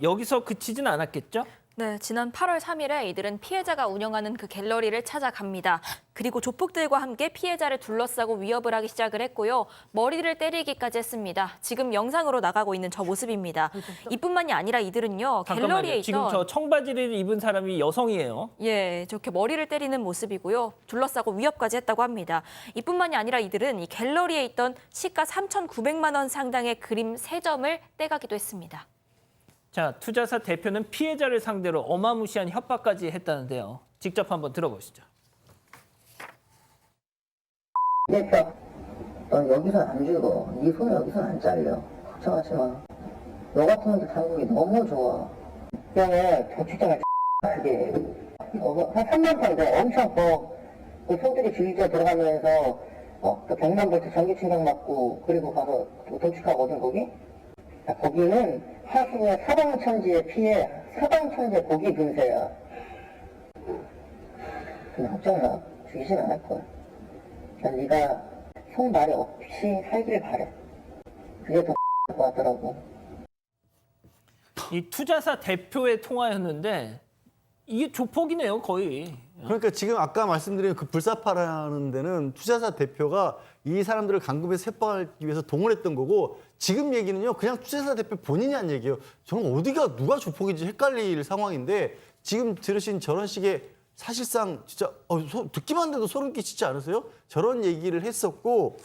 여기서 그치진 않았겠죠? 네, 지난 8월 3일에 이들은 피해자가 운영하는 그 갤러리를 찾아갑니다. 그리고 조폭들과 함께 피해자를 둘러싸고 위협을 하기 시작을 했고요. 머리를 때리기까지 했습니다. 지금 영상으로 나가고 있는 저 모습입니다. 이뿐만이 아니라 이들은요, 갤러리에 있던 지금 저 청바지를 입은 사람이 여성이에요. 예, 저렇게 머리를 때리는 모습이고요. 둘러싸고 위협까지 했다고 합니다. 이뿐만이 아니라 이들은 이 갤러리에 있던 시가 3,900만 원 상당의 그림 3점을 떼가기도 했습니다. 자, 투자사 대표는 피해자를 상대로 어마무시한 협박까지 했다는데요. 직접 한번 들어보시죠. 대표, 넌 여기서 안 죽어. 네 손 여기서 안 잘려. 걱정하지 마. 너 같은 놈들 당국이 너무 좋아. 그냥 저축장을 크게 한 3년 전에 엄청 그 소들이 주의자 들어가면서 또 100만 볼트 전기 충격 맞고 그리고 가서 도축하고 얻은 거기? 거기는 하수의 사방천지의 피해, 사방천지의 고기 분쇄야. 근데 걱정 마. 죽이진 않을 거야. 난 네가 손발이 없이 살길 바래. 그게 더 것 같더라고. 이 투자사 대표의 통화였는데 이게 조폭이네요, 거의. 그러니까 지금 아까 말씀드린 그 불사파라는 데는 투자사 대표가 이 사람들을 감금해서 협박하기 위해서 동원했던 거고 지금 얘기는요 그냥 투자사 대표 본인이 한 얘기예요. 저는 어디가 누가 조폭인지 헷갈릴 상황인데 지금 들으신 저런 식의 사실상 진짜 듣기만 해도 소름 끼치지 않으세요? 저런 얘기를 했었고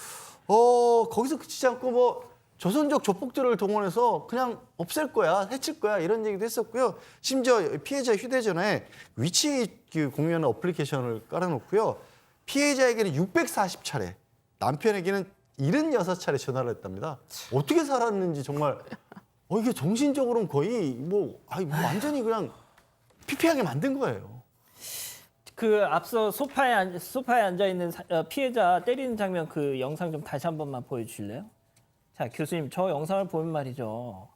거기서 그치지 않고 뭐 조선족 조폭들을 동원해서 그냥 없앨 거야, 해칠 거야 이런 얘기도 했었고요. 심지어 피해자 휴대전화에 위치 공유하는 어플리케이션을 깔아놓고요. 피해자에게는 640차례, 남편에게는 76차례 전화를 했답니다. 어떻게 살았는지 정말 이게 정신적으로는 거의 완전히 그냥 피폐하게 만든 거예요. 그 앞서 소파에 앉아 있는 피해자 때리는 장면 그 영상 좀 다시 한 번만 보여주실래요? 자, 교수님, 저 영상을 보면 말이죠.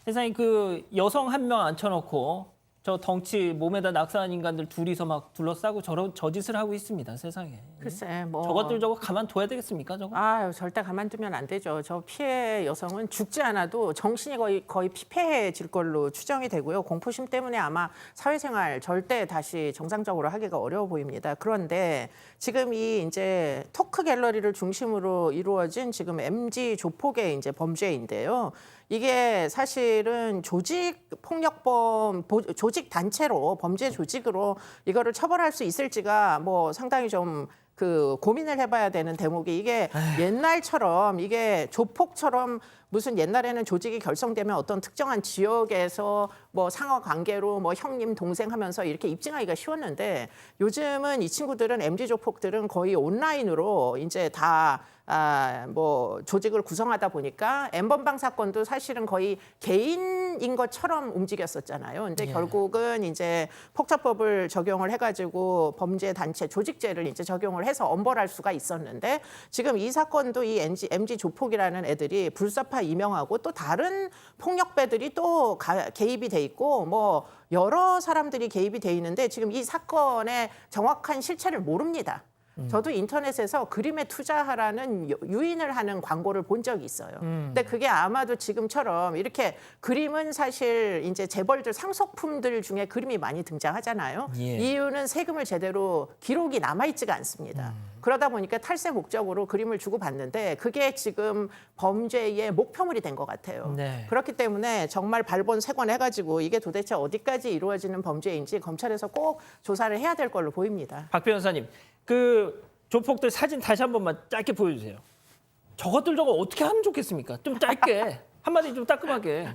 세상에 그 여성 한 명 앉혀놓고 저 덩치 몸에다 낙서한 인간들 둘이서 막 둘러싸고 저 짓을 하고 있습니다, 세상에. 글쎄, 뭐 저것들 저거 가만둬야 되겠습니까, 저거? 아유, 절대 가만두면 안 되죠. 저 피해 여성은 죽지 않아도 정신이 거의 피폐해질 걸로 추정이 되고요. 공포심 때문에 아마 사회생활 절대 다시 정상적으로 하기가 어려워 보입니다. 그런데 지금 이 이제 토크 갤러리를 중심으로 이루어진 지금 MG 조폭의 이제 범죄인데요. 이게 사실은 조직폭력범, 조직 단체로 범죄 조직으로 이거를 처벌할 수 있을지가 뭐 상당히 좀 고민을 해봐야 되는 대목이 이게 옛날처럼 이게 조폭처럼 무슨 옛날에는 조직이 결성되면 어떤 특정한 지역에서 뭐 상하 관계로 뭐 형님 동생 하면서 이렇게 입증하기가 쉬웠는데 요즘은 이 친구들은 MG 조폭들은 거의 온라인으로 이제 다 뭐 조직을 구성하다 보니까 N번방 사건도 사실은 거의 개인인 것처럼 움직였었잖아요. 근데 결국은 이제 폭처법을 적용을 해가지고 범죄 단체 조직죄를 이제 적용을 해서 엄벌할 수가 있었는데 지금 이 사건도 이 MG 조폭이라는 애들이 불사파 이명하고 또 다른 폭력배들이 또 개입이 돼 있고 뭐 여러 사람들이 개입이 돼 있는데 지금 이 사건의 정확한 실체를 모릅니다. 저도 인터넷에서 그림에 투자하라는 유인을 하는 광고를 본 적이 있어요. 근데 그게 아마도 지금처럼 이렇게 그림은 사실 이제 재벌들 상속품들 중에 그림이 많이 등장하잖아요. 예. 이유는 세금을 제대로 기록이 남아있지가 않습니다. 그러다 보니까 탈세 목적으로 그림을 주고 받는데 그게 지금 범죄의 목표물이 된 것 같아요. 네. 그렇기 때문에 정말 발본색원해가지고 이게 도대체 어디까지 이루어지는 범죄인지 검찰에서 꼭 조사를 해야 될 걸로 보입니다. 박 변호사님, 그 조폭들 사진 다시 한 번만 짧게 보여주세요. 저것들 저거 어떻게 하면 좋겠습니까? 좀 짧게 한마디 좀 따끔하게.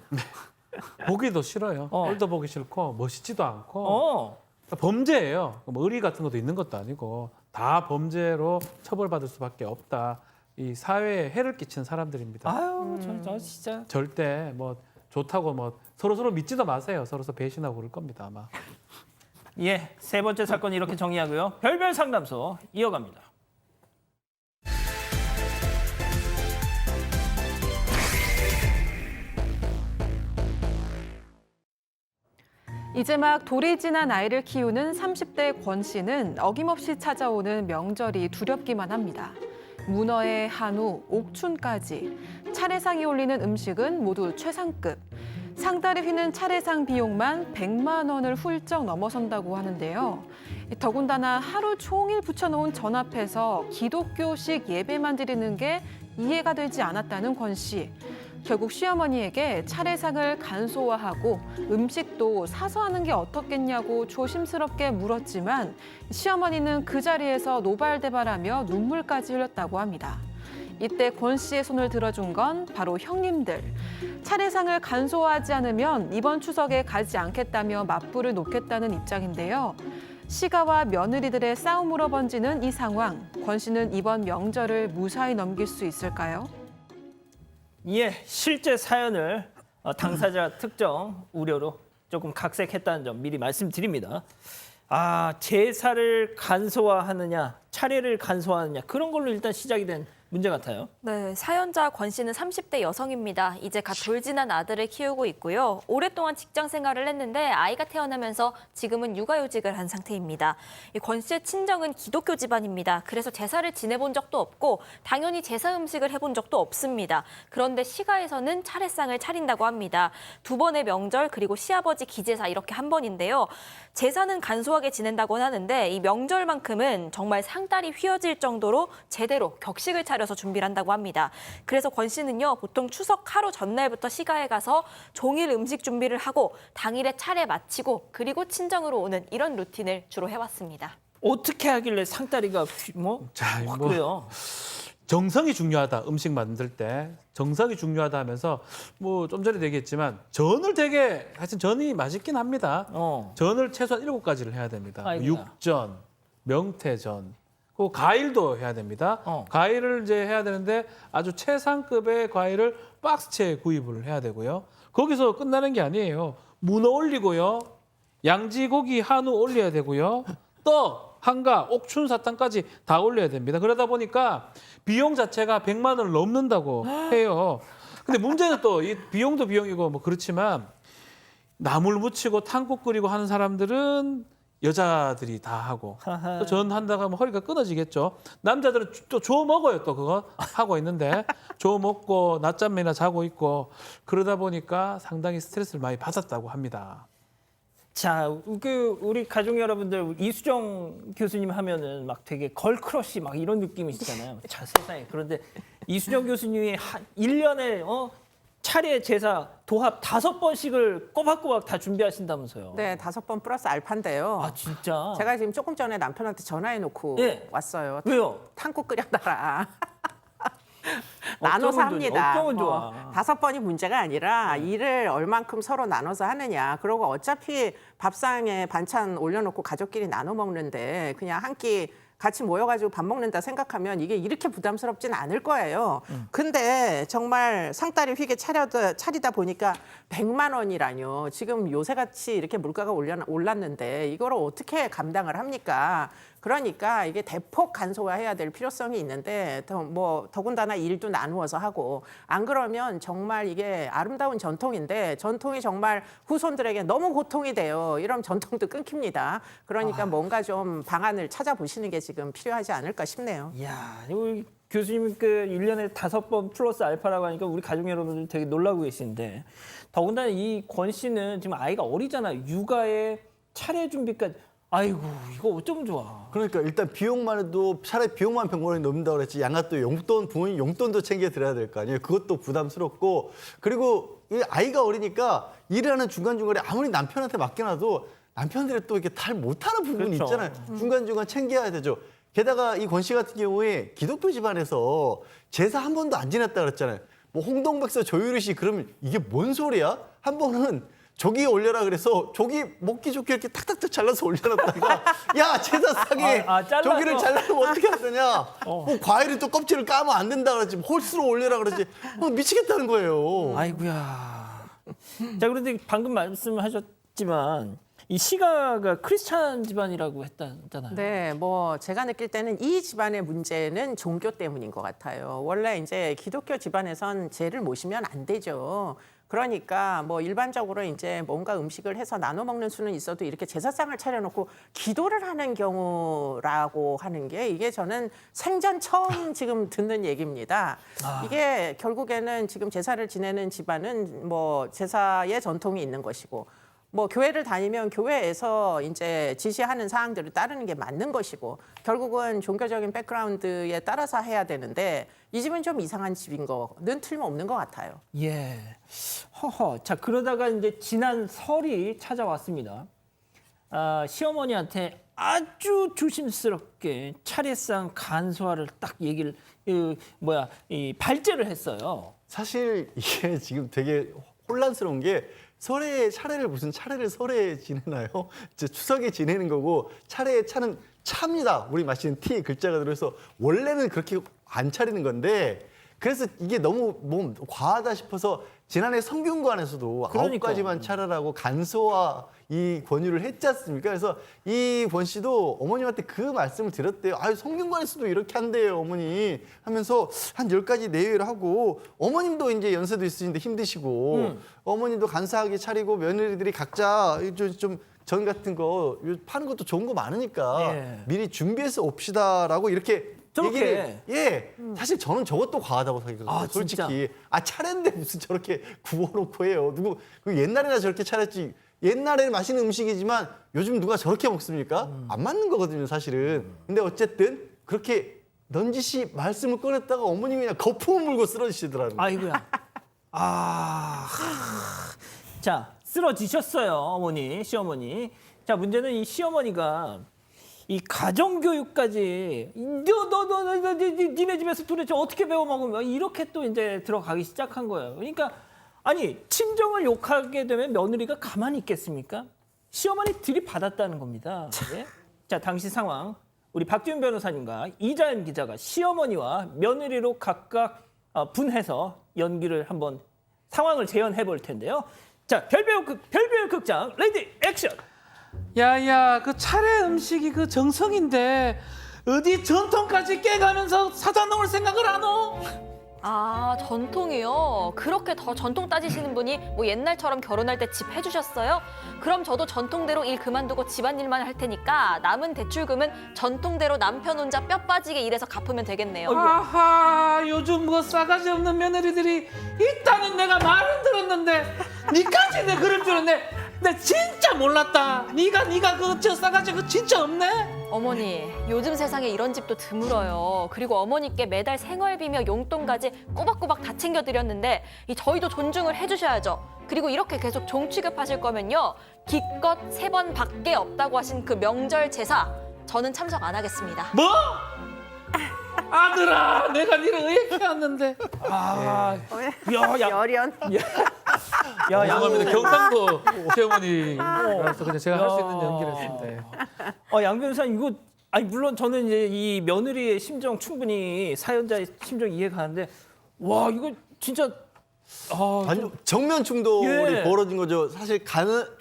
보기도 싫어요. 꼴도 보기 싫고 멋있지도 않고 범죄예요. 뭐 의리 같은 것도 있는 것도 아니고 다 범죄로 처벌받을 수밖에 없다. 이 사회에 해를 끼치는 사람들입니다. 아유, 저 진짜. 절대 뭐 좋다고 뭐 서로 믿지도 마세요. 서로 배신하고 그럴 겁니다 아마. 예, 세 번째 사건 이렇게 정리하고요. 별별 상담소 이어갑니다. 이제 막 돌이 지난 아이를 키우는 30대 권 씨는 어김없이 찾아오는 명절이 두렵기만 합니다. 문어에 한우, 옥춘까지 차례상에 올리는 음식은 모두 최상급. 상다리 휘는 차례상 비용만 100만 원을 훌쩍 넘어선다고 하는데요. 더군다나 하루 종일 붙여놓은 전 앞에서 기독교식 예배만 드리는 게 이해가 되지 않았다는 권 씨. 결국 시어머니에게 차례상을 간소화하고 음식도 사서 하는 게 어떻겠냐고 조심스럽게 물었지만 시어머니는 그 자리에서 노발대발하며 눈물까지 흘렸다고 합니다. 이때 권 씨의 손을 들어준 건 바로 형님들. 차례상을 간소화하지 않으면 이번 추석에 가지 않겠다며 맞불을 놓겠다는 입장인데요. 시가와 며느리들의 싸움으로 번지는 이 상황. 권 씨는 이번 명절을 무사히 넘길 수 있을까요? 예, 실제 사연을 당사자 특정 우려로 조금 각색했다는 점 미리 말씀드립니다. 제사를 간소화하느냐, 차례를 간소화하느냐 그런 걸로 일단 시작이 된 문제 같아요. 네, 사연자 권 씨는 30대 여성입니다. 이제 갓 돌진한 아들을 키우고 있고요. 오랫동안 직장 생활을 했는데 아이가 태어나면서 지금은 육아휴직을 한 상태입니다. 권 씨의 친정은 기독교 집안입니다. 그래서 제사를 지내본 적도 없고 당연히 제사 음식을 해본 적도 없습니다. 그런데 시가에서는 차례상을 차린다고 합니다. 2번의 명절 그리고 시아버지 기제사 이렇게 한 번인데요. 제사는 간소하게 지낸다고 하는데 이 명절만큼은 정말 상다리 휘어질 정도로 제대로 격식을 차려서 준비를 한다고 합니다. 그래서 권 씨는요, 보통 추석 하루 전날부터 시가에 가서 종일 음식 준비를 하고 당일에 차례 마치고 그리고 친정으로 오는 이런 루틴을 주로 해왔습니다. 어떻게 하길래 상다리가 그래요? 정성이 중요하다. 음식 만들 때 정성이 중요하다 하면서 뭐 좀 전에 얘기했지만 전을 되게 하여튼 전이 맛있긴 합니다. 전을 최소한 7가지를 해야 됩니다. 아이고야. 육전, 명태전, 그리고 과일도 해야 됩니다. 과일을 이제 해야 되는데 아주 최상급의 과일을 박스채 구입을 해야 되고요. 거기서 끝나는 게 아니에요. 문어 올리고요. 양지고기 한우 올려야 되고요. 떡, 한가, 옥춘 사탕까지 다 올려야 됩니다. 그러다 보니까 비용 자체가 100만 원을 넘는다고 해요. 근데 문제는 또 이 비용도 비용이고 뭐 그렇지만 나물 무치고 탕국 끓이고 하는 사람들은 여자들이 다 하고 또 전 한다고 하면 허리가 끊어지겠죠. 남자들은 또 주워 먹어요. 또 그거 하고 있는데 주워 먹고 낮잠이나 자고 있고 그러다 보니까 상당히 스트레스를 많이 받았다고 합니다. 자, 우리 가족 여러분들 이수정 교수님 하면은 막 되게 걸크러쉬 막 이런 느낌이시잖아요. 자, 세상에. 그런데 이수정 교수님이 1년에 차례 제사 도합 5번씩을 꼬박꼬박 다 준비하신다면서요. 네, 5번 플러스 알파인데요. 아, 진짜? 제가 지금 조금 전에 남편한테 전화해놓고 왔어요. 왜요? 탕국 끓여달라. 나눠서 합니다. 어쩌면 좋아. 5번이 문제가 아니라 일을 얼만큼 서로 나눠서 하느냐. 그리고 어차피 밥상에 반찬 올려놓고 가족끼리 나눠 먹는데 그냥 한 끼 같이 모여가지고 밥 먹는다 생각하면 이게 이렇게 부담스럽진 않을 거예요. 근데 정말 상다리 휘게 차리다 보니까 100만 원이라뇨. 지금 요새같이 이렇게 물가가 올랐는데 이걸 어떻게 감당을 합니까? 그러니까 이게 대폭 간소화해야 될 필요성이 있는데 더군다나 일도 나누어서 하고 안 그러면 정말 이게 아름다운 전통인데 전통이 정말 후손들에게 너무 고통이 돼요. 이러면 전통도 끊깁니다. 그러니까 뭔가 좀 방안을 찾아보시는 게 지금 지금 필요하지 않을까 싶네요. 이야, 우리 교수님 그 1년에 5번 플러스 알파라고 하니까 우리 가족 여러분들 되게 놀라고 계시는데 더군다나 이 권 씨는 지금 아이가 어리잖아요. 육아에 차례 준비까지. 아이고, 이거 어쩌면 좋아. 그러니까 일단 비용만 해도 차라리 비용만 100만 원이 넘는다고 그랬지 양아또 용돈, 부모님 용돈도 챙겨 드려야 될 거 아니에요. 그것도 부담스럽고 그리고 이 아이가 어리니까 일하는 중간중간에 아무리 남편한테 맡겨놔도 남편들이 또 이렇게 잘 못하는 부분이 그렇죠. 있잖아요. 중간중간 챙겨야 되죠. 게다가 이 권 씨 같은 경우에 기독교 집안에서 제사 한 번도 안 지냈다 그랬잖아요. 뭐 홍동백서 조유리 씨 그러면 이게 뭔 소리야? 한 번은 조기 올려라 그래서 조기 먹기 좋게 이렇게 탁탁탁 잘라서 올려놨다가 야 제사 사게 잘라서. 조기를 잘라면 어떻게 하느냐? 뭐 과일은 또 껍질을 까면 안 된다 그러지 홀수로 올려라 그러지 미치겠다는 거예요. 아이고야. 자, 그런데 방금 말씀하셨지만 이 시가가 크리스찬 집안이라고 했잖아요. 네, 뭐 제가 느낄 때는 이 집안의 문제는 종교 때문인 것 같아요. 원래 이제 기독교 집안에선 죄를 모시면 안 되죠. 그러니까 뭐 일반적으로 이제 뭔가 음식을 해서 나눠 먹는 수는 있어도 이렇게 제사상을 차려놓고 기도를 하는 경우라고 하는 게 이게 저는 생전 처음 지금 듣는 얘기입니다. 이게 결국에는 지금 제사를 지내는 집안은 뭐 제사의 전통이 있는 것이고 뭐 교회를 다니면 교회에서 이제 지시하는 사항들을 따르는 게 맞는 것이고 결국은 종교적인 백그라운드에 따라서 해야 되는데 이 집은 좀 이상한 집인 거는 틀림없는 것 같아요. 예. 허허. 자, 그러다가 이제 지난 설이 찾아왔습니다. 시어머니한테 아주 조심스럽게 차례상 간소화를 딱 얘기를 발제를 했어요. 사실 이게 지금 되게 혼란스러운 게 설에 차례를 무슨 차례를 설에 지내나요? 이제 추석에 지내는 거고 차례에 차는 차입니다. 우리 마시는 티 글자가 들어서 원래는 그렇게 안 차리는 건데 그래서 이게 너무 뭐 과하다 싶어서 지난해 성균관에서도 그러니까. 9가지만 차례라고 간소화 이 권유를 했지 않습니까? 그래서 이 권 씨도 어머님한테 그 말씀을 드렸대요. 아유 성균관에서도 이렇게 한대요 어머니 하면서 한 10가지 내외를 하고 어머님도 이제 연세도 있으신데 힘드시고 어머님도 간소하게 차리고 며느리들이 각자 좀 전 같은 거 파는 것도 좋은 거 많으니까 예. 미리 준비해서 옵시다라고 이렇게 저렇게? 얘기를 사실 저는 저것도 과하다고 생각해요. 솔직히 차례인데 무슨 저렇게 구워놓고 해요. 누구 옛날에나 저렇게 차렸지. 옛날에는 맛있는 음식이지만 요즘 누가 저렇게 먹습니까? 안 맞는 거거든요, 사실은. 근데 어쨌든 그렇게 넌지시 말씀을 꺼냈다가 어머님이 그냥 거품을 물고 쓰러지시더라고요. 아이고야. 자, 쓰러지셨어요, 어머니, 시어머니. 자, 문제는 이 시어머니가 이 가정교육까지 니네 집에서 도대체 어떻게 배워 먹으면 이렇게 또 이제 들어가기 시작한 거예요. 그러니까 아니 친정을 욕하게 되면 며느리가 가만히 있겠습니까? 시어머니 들이받았다는 겁니다. 예? 자, 당시 상황 우리 박지훈 변호사님과 이자연 기자가 시어머니와 며느리로 각각 분해서 연기를 한번 상황을 재현해 볼 텐데요. 자, 별별 극장 레디 액션. 야야 그 차례 음식이 그 정성인데 어디 전통까지 깨가면서 사다 놓을 생각을 안 어? 아, 전통이요? 그렇게 더 전통 따지시는 분이 뭐 옛날처럼 결혼할 때 집 해주셨어요? 그럼 저도 전통대로 일 그만두고 집안일만 할 테니까 남은 대출금은 전통대로 남편 혼자 뼈 빠지게 일해서 갚으면 되겠네요. 아하 요즘 뭐 싸가지 없는 며느리들이 있다는 내가 말은 들었는데 니까지 내 그럴 줄은 내 진짜 몰랐다. 네가 저 싸가지 그 진짜 없네. 어머니, 요즘 세상에 이런 집도 드물어요. 그리고 어머니께 매달 생활비며 용돈까지 꼬박꼬박 다 챙겨드렸는데 저희도 존중을 해주셔야죠. 그리고 이렇게 계속 종 취급하실 거면요. 기껏 3번밖에 없다고 하신 그 명절 제사 저는 참석 안 하겠습니다. 뭐? 아들아 내가 니를 의획해왔는데. 열연. 죄송합니다. 경상도 시어머니라서 그냥 제가 할 수 있는 연기를 했습니다. 양 변호사님 이거 물론 저는 이제 이 며느리의 심정 충분히 사연자의 심정 이해가는데 와 이거 진짜 정면 충돌이 벌어진 거죠. 사실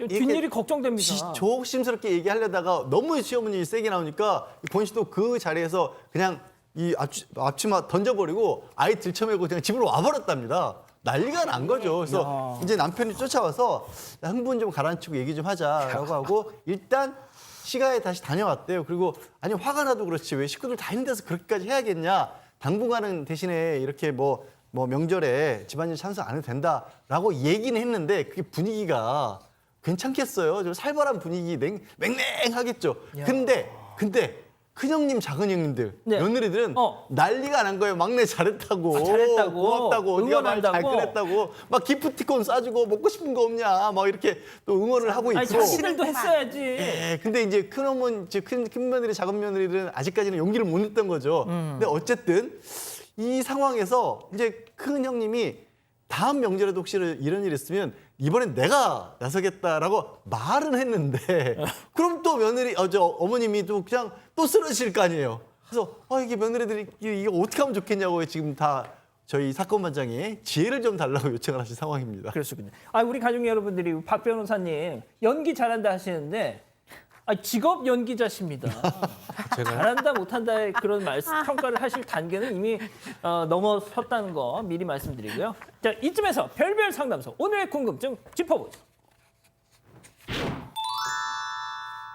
뒷일이 걱정됩니다. 조심스럽게 얘기하려다가 너무 시어머니 세게 나오니까 권 씨도 그 자리에서 그냥 이 앞치마 던져버리고 아이 들쳐매고 그냥 집으로 와버렸답니다. 난리가 난 거죠. 그래서 이제 남편이 쫓아와서 흥분 좀 가라앉히고 얘기 좀 하자라고 하고 일단 시가에 다시 다녀왔대요. 그리고 아니 화가 나도 그렇지 왜 식구들 다 있는 데서 그렇게까지 해야겠냐. 당분간은 대신에 이렇게 뭐 명절에 집안일 찬성 안 해도 된다라고 얘기는 했는데 그게 분위기가 괜찮겠어요. 좀 살벌한 분위기 맹맹하겠죠. 근데 큰형님, 작은형님들, 네. 며느리들은 난리가 난 거예요. 막내 잘했다고, 잘했다고, 고맙다고, 네가 말 잘 응원한다고. 꺼냈다고, 막 기프티콘 싸주고 먹고 싶은 거 없냐, 막 이렇게 또 응원을 하고 있고. 아니 자신들도 했어야지. 예, 근데 이제 큰 며느리, 작은 며느리들은 아직까지는 용기를 못 냈던 거죠. 근데 어쨌든 이 상황에서 이제 큰 형님이 다음 명절에도 혹시 이런 일이 있으면 이번엔 내가 나서겠다라고 말은 했는데 그럼 또 어머님이 또 그냥 또 쓰러질 거 아니에요. 그래서 이게 며느리들이 이거 어떻게 하면 좋겠냐고 지금 다 저희 사건반장이 지혜를 좀 달라고 요청을 하신 상황입니다. 그렇군요. 우리 가족 여러분들이 박 변호사님 연기 잘한다 하시는데 직업 연기자십니다. 잘한다 못한다의 그런 평가를 하실 단계는 이미 넘어섰다는 거 미리 말씀드리고요. 자, 이쯤에서 별별 상담소 오늘의 궁금증 짚어보죠.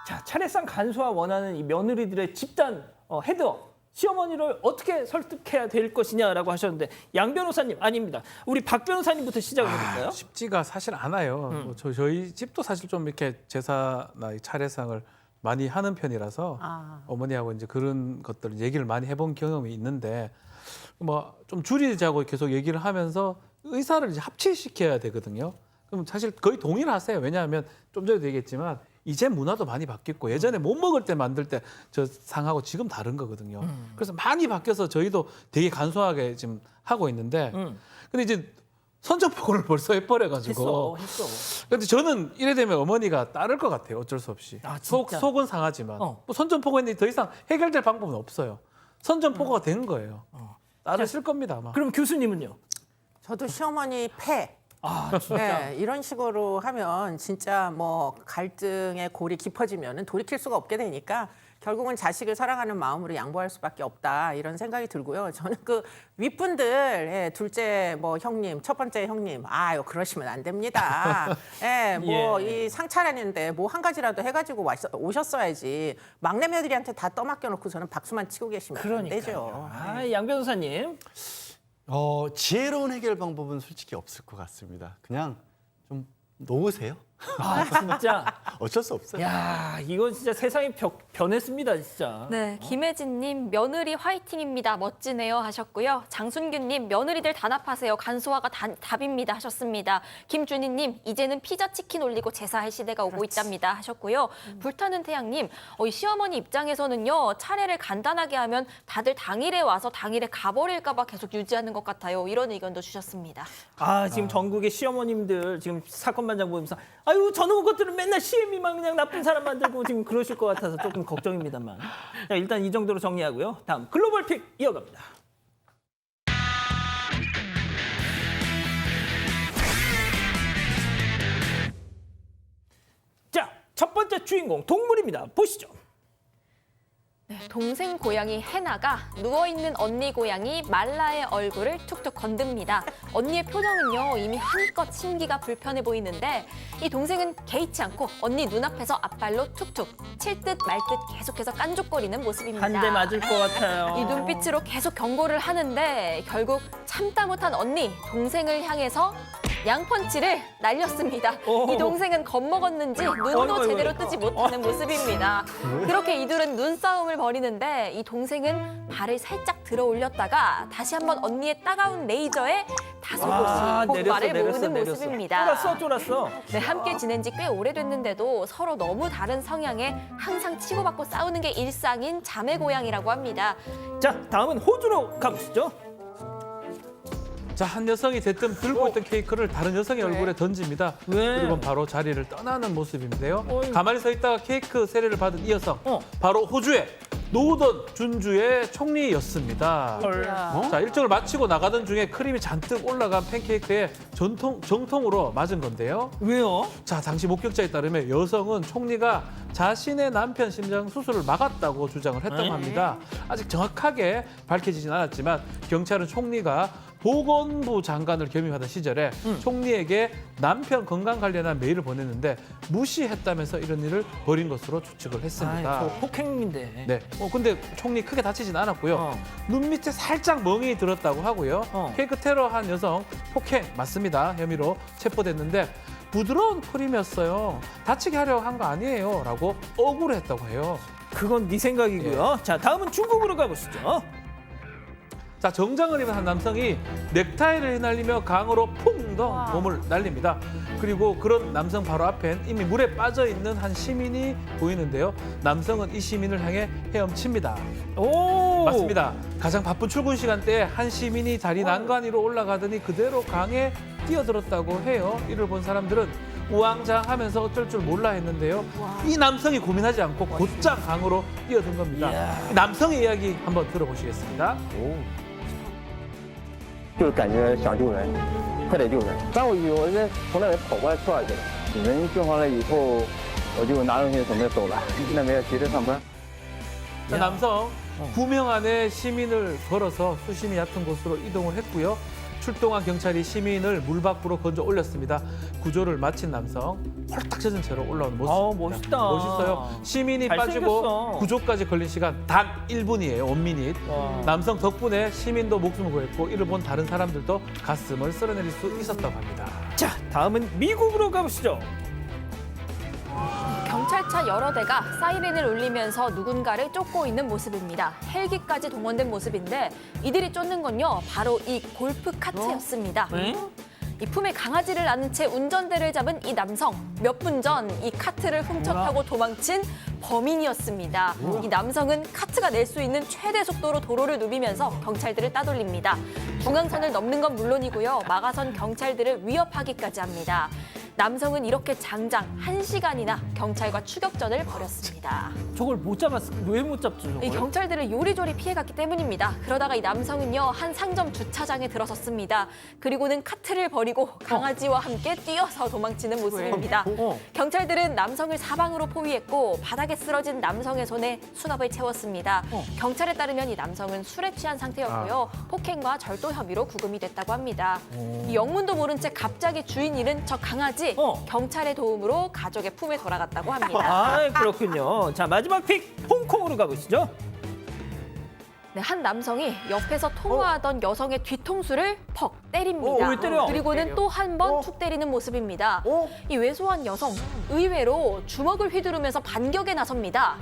자, 차례상 간소화 원하는 이 며느리들의 집단 헤드업. 시어머니를 어떻게 설득해야 될 것이냐라고 하셨는데 양 변호사님 아닙니다. 우리 박 변호사님부터 시작을 해볼까요? 쉽지가 사실 않아요. 저희 집도 사실 좀 이렇게 제사나 차례상을 많이 하는 편이라서 어머니하고 이제 그런 것들을 얘기를 많이 해본 경험이 있는데 뭐 좀 줄이자고 계속 얘기를 하면서 의사를 이제 합치시켜야 되거든요. 그럼 사실 거의 동의를 하세요. 왜냐하면 좀 전에도 얘기했지만 이제 문화도 많이 바뀌었고 예전에 못 먹을 때 만들 때 저 상하고 지금 다른 거거든요. 그래서 많이 바뀌어서 저희도 되게 간소하게 지금 하고 있는데 근데 이제 선전포고를 벌써 해버려가지고 했어. 근데 저는 이래 되면 어머니가 따를 것 같아요. 어쩔 수 없이. 속은 상하지만 뭐 선전포고 했는데 더 이상 해결될 방법은 없어요. 선전포고가 된 거예요. 따르실 겁니다 아마. 그럼 교수님은요? 저도 시어머니 패. 진짜. 네, 이런 식으로 하면 진짜 뭐 갈등의 골이 깊어지면은 돌이킬 수가 없게 되니까 결국은 자식을 사랑하는 마음으로 양보할 수밖에 없다 이런 생각이 들고요. 저는 그 윗분들 둘째 뭐 형님, 첫 번째 형님, 그러시면 안 됩니다. 뭐 이 상 차리는데 뭐 한 가지라도 해가지고 오셨어야지. 막내 며느리한테 다 떠맡겨놓고 저는 박수만 치고 계시면 안 되죠. 양 변호사님. 지혜로운 해결 방법은 솔직히 없을 것 같습니다. 그냥 좀 놓으세요. 진짜. 어쩔 수 없어요. 야, 이건 진짜 세상이 변했습니다, 진짜. 네, 김혜진님 며느리 화이팅입니다. 멋지네요 하셨고요. 장순규님 며느리들 단합하세요. 간소화가 답입니다 하셨습니다. 김준희님 이제는 피자 치킨 올리고 제사할 시대가 오고 있답니다 하셨고요. 불타는 태양님 이 시어머니 입장에서는요 차례를 간단하게 하면 다들 당일에 와서 당일에 가버릴까 봐 계속 유지하는 것 같아요. 이런 의견도 주셨습니다. 지금 전국의 시어머님들 지금 사건반장 보면서 저놈의 것들은 맨날 CM이만 그냥 나쁜 사람 만들고 지금 그러실 것 같아서 조금 걱정입니다만. 자, 일단 이 정도로 정리하고요. 다음 글로벌 픽 이어갑니다. 자, 첫 번째 주인공 동물입니다. 보시죠. 네, 동생 고양이 해나가 누워있는 언니 고양이 말라의 얼굴을 툭툭 건듭니다. 언니의 표정은요 이미 한껏 심기가 불편해 보이는데 이 동생은 개의치 않고 언니 눈앞에서 앞발로 툭툭 칠 듯 말 듯 계속해서 깐족거리는 모습입니다. 한 대 맞을 것 같아요. 이 눈빛으로 계속 경고를 하는데 결국 참다 못한 언니 동생을 향해서 양펀치를 날렸습니다. 이 동생은 겁먹었는지 눈도 제대로 뜨지 못하는 모습입니다. 그렇게 이들은 눈싸움을 벌이는데 이 동생은 발을 살짝 들어 올렸다가 다시 한번 언니의 따가운 레이저에 다소곳이 복발을 모으는 모습입니다. 쫄았어. 네, 함께 지낸 지 꽤 오래됐는데도 서로 너무 다른 성향에 항상 치고받고 싸우는 게 일상인 자매 고양이라고 합니다. 자, 다음은 호주로 가보시죠. 자, 한 여성이 대뜸 들고 있던 케이크를 다른 여성의 얼굴에 던집니다. 그리고 바로 자리를 떠나는 모습인데요. 가만히 서 있다가 케이크 세례를 받은 이 여성, 바로 호주의 노던 준주의 총리였습니다. 자, 일정을 마치고 나가던 중에 크림이 잔뜩 올라간 팬케이크에 정통으로 맞은 건데요. 왜요? 자, 당시 목격자에 따르면 여성은 총리가 자신의 남편 심장 수술을 막았다고 주장을 했다고 합니다. 아직 정확하게 밝혀지진 않았지만 경찰은 총리가 보건부 장관을 겸임하던 시절에 총리에게 남편 건강 관련한 메일을 보냈는데 무시했다면서 이런 일을 벌인 것으로 추측을 했습니다. 저 폭행인데. 네. 근데 총리 크게 다치진 않았고요. 눈 밑에 살짝 멍이 들었다고 하고요. 케이크 테러한 여성 폭행 맞습니다. 혐의로 체포됐는데 부드러운 풀임이었어요. 다치게 하려고 한 거 아니에요. 라고 억울했다고 해요. 그건 네 생각이고요. 자, 다음은 중국으로 가보시죠. 자, 정장을 입은 한 남성이 넥타이를 휘날리며 강으로 풍덩 몸을 날립니다. 그리고 그런 남성 바로 앞엔 이미 물에 빠져 있는 한 시민이 보이는데요. 남성은 이 시민을 향해 헤엄칩니다. 오! 맞습니다. 가장 바쁜 출근 시간대에 한 시민이 다리 난간 위로 올라가더니 그대로 강에 뛰어들었다고 해요. 이를 본 사람들은 우왕좌왕하면서 어쩔 줄 몰라 했는데요. 이 남성이 고민하지 않고 곧장 강으로 뛰어든 겁니다. 이 남성의 이야기 한번 들어보시겠습니다. 就是感觉想救人，快点救人。但我从那里跑过来跳下去了。人救上来以后，我就拿东西准备走了。那边急着上班。 남성 9명 안에 시민을 걸어서 수심이 얕은 곳으로 이동을 했고요. 출동한 경찰이 시민을 물 밖으로 건져 올렸습니다. 구조를 마친 남성 홀딱 젖은 채로 올라온 모습입니다. 멋있다. 멋있어요. 시민이 잘생겼어. 빠지고 구조까지 걸린 시간 단 1분이에요. 1미닛. 남성 덕분에 시민도 목숨을 구했고 이를 본 다른 사람들도 가슴을 쓸어내릴 수 있었다고 합니다. 자, 다음은 미국으로 가보시죠. 경찰차 여러 대가 사이렌을 울리면서 누군가를 쫓고 있는 모습입니다. 헬기까지 동원된 모습인데 이들이 쫓는 건요, 바로 이 골프 카트였습니다. 이 품에 강아지를 안은 채 운전대를 잡은 이 남성. 몇 분 전 이 카트를 훔쳐 타고 도망친 범인이었습니다. 이 남성은 카트가 낼 수 있는 최대 속도로 도로를 누비면서 경찰들을 따돌립니다. 중앙선을 넘는 건 물론이고요, 막아선 경찰들을 위협하기까지 합니다. 남성은 이렇게 장장 1시간이나 경찰과 추격전을 벌였습니다. 저걸 못 잡았어. 왜 못 잡죠, 저걸? 이 경찰들을 요리조리 피해갔기 때문입니다. 그러다가 이 남성은요, 한 상점 주차장에 들어섰습니다. 그리고는 카트를 버리고 강아지와 함께 뛰어서 도망치는 모습입니다. 경찰들은 남성을 사방으로 포위했고 바닥에 쓰러진 남성의 손에 수갑을 채웠습니다. 경찰에 따르면 이 남성은 술에 취한 상태였고요. 폭행과 절도 혐의로 구금이 됐다고 합니다. 이 영문도 모른 채 갑자기 주인 잃은 저 강아지, 경찰의 도움으로 가족의 품에 돌아갔다고 합니다. 아, 그렇군요. 자, 마지막 픽 홍콩으로 가보시죠. 네, 한 남성이 옆에서 통화하던 여성의 뒤통수를 퍽 때립니다. 왜 때려? 그리고는 또 한 번 툭 때리는 모습입니다. 이 왜소한 여성, 의외로 주먹을 휘두르면서 반격에 나섭니다.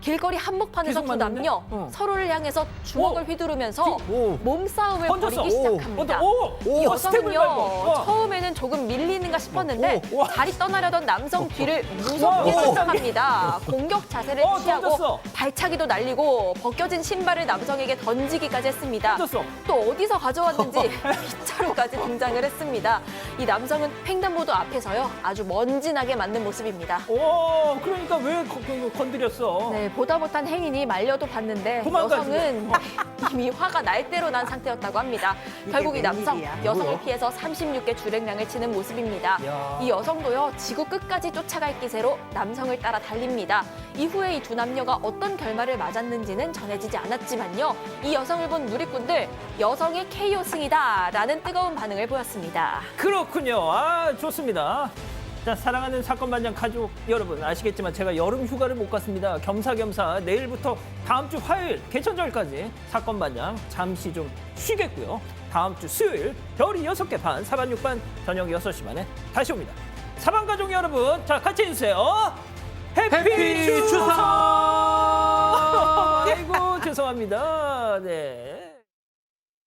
길거리 한복판에서 두 남녀 서로를 향해서 주먹을 휘두르면서 몸싸움을 벌이기 시작합니다. 이 여성은요, 처음에는 조금 밀리는가 싶었는데 자리 떠나려던 남성 뒤를 무섭게 쫓아갑니다. 공격 자세를 취하고 발차기도 날리고 벗겨진 신발을 남성에게 던지기까지 했습니다. 또 어디서 가져왔는지 빗자루까지 등장을 했습니다. 이 남성은 횡단보도 앞에서요, 아주 먼지나게 맞는 모습입니다. 그러니까 왜 건드렸어? 네, 보다 못한 행인이 말려도 봤는데 여성은 이미 화가 날 대로 난 상태였다고 합니다. 결국 이 남성, 여성을 피해서 36개 주랭랑을 치는 모습입니다. 이 여성도요, 지구 끝까지 쫓아갈 기세로 남성을 따라 달립니다. 이후에 이 두 남녀가 어떤 결말을 맞았는지는 전해지지 않았지만요, 이 여성을 본 누리꾼들, 여성의 KO 승이다라는 뜨거운 반응을 보였습니다. 그렇군요. 아, 좋습니다. 자, 사랑하는 사건 반장 가족 여러분, 아시겠지만 제가 여름 휴가를 못 갔습니다. 겸사겸사 내일부터 다음 주 화요일 개천절까지 사건 반장 잠시 좀 쉬겠고요. 다음 주 수요일 별이 6개 반, 사반 6반 저녁 6시 반에 다시 옵니다. 사반 가족 여러분, 자, 같이 해주세요. 해피 추석! 아이고, 죄송합니다. 네.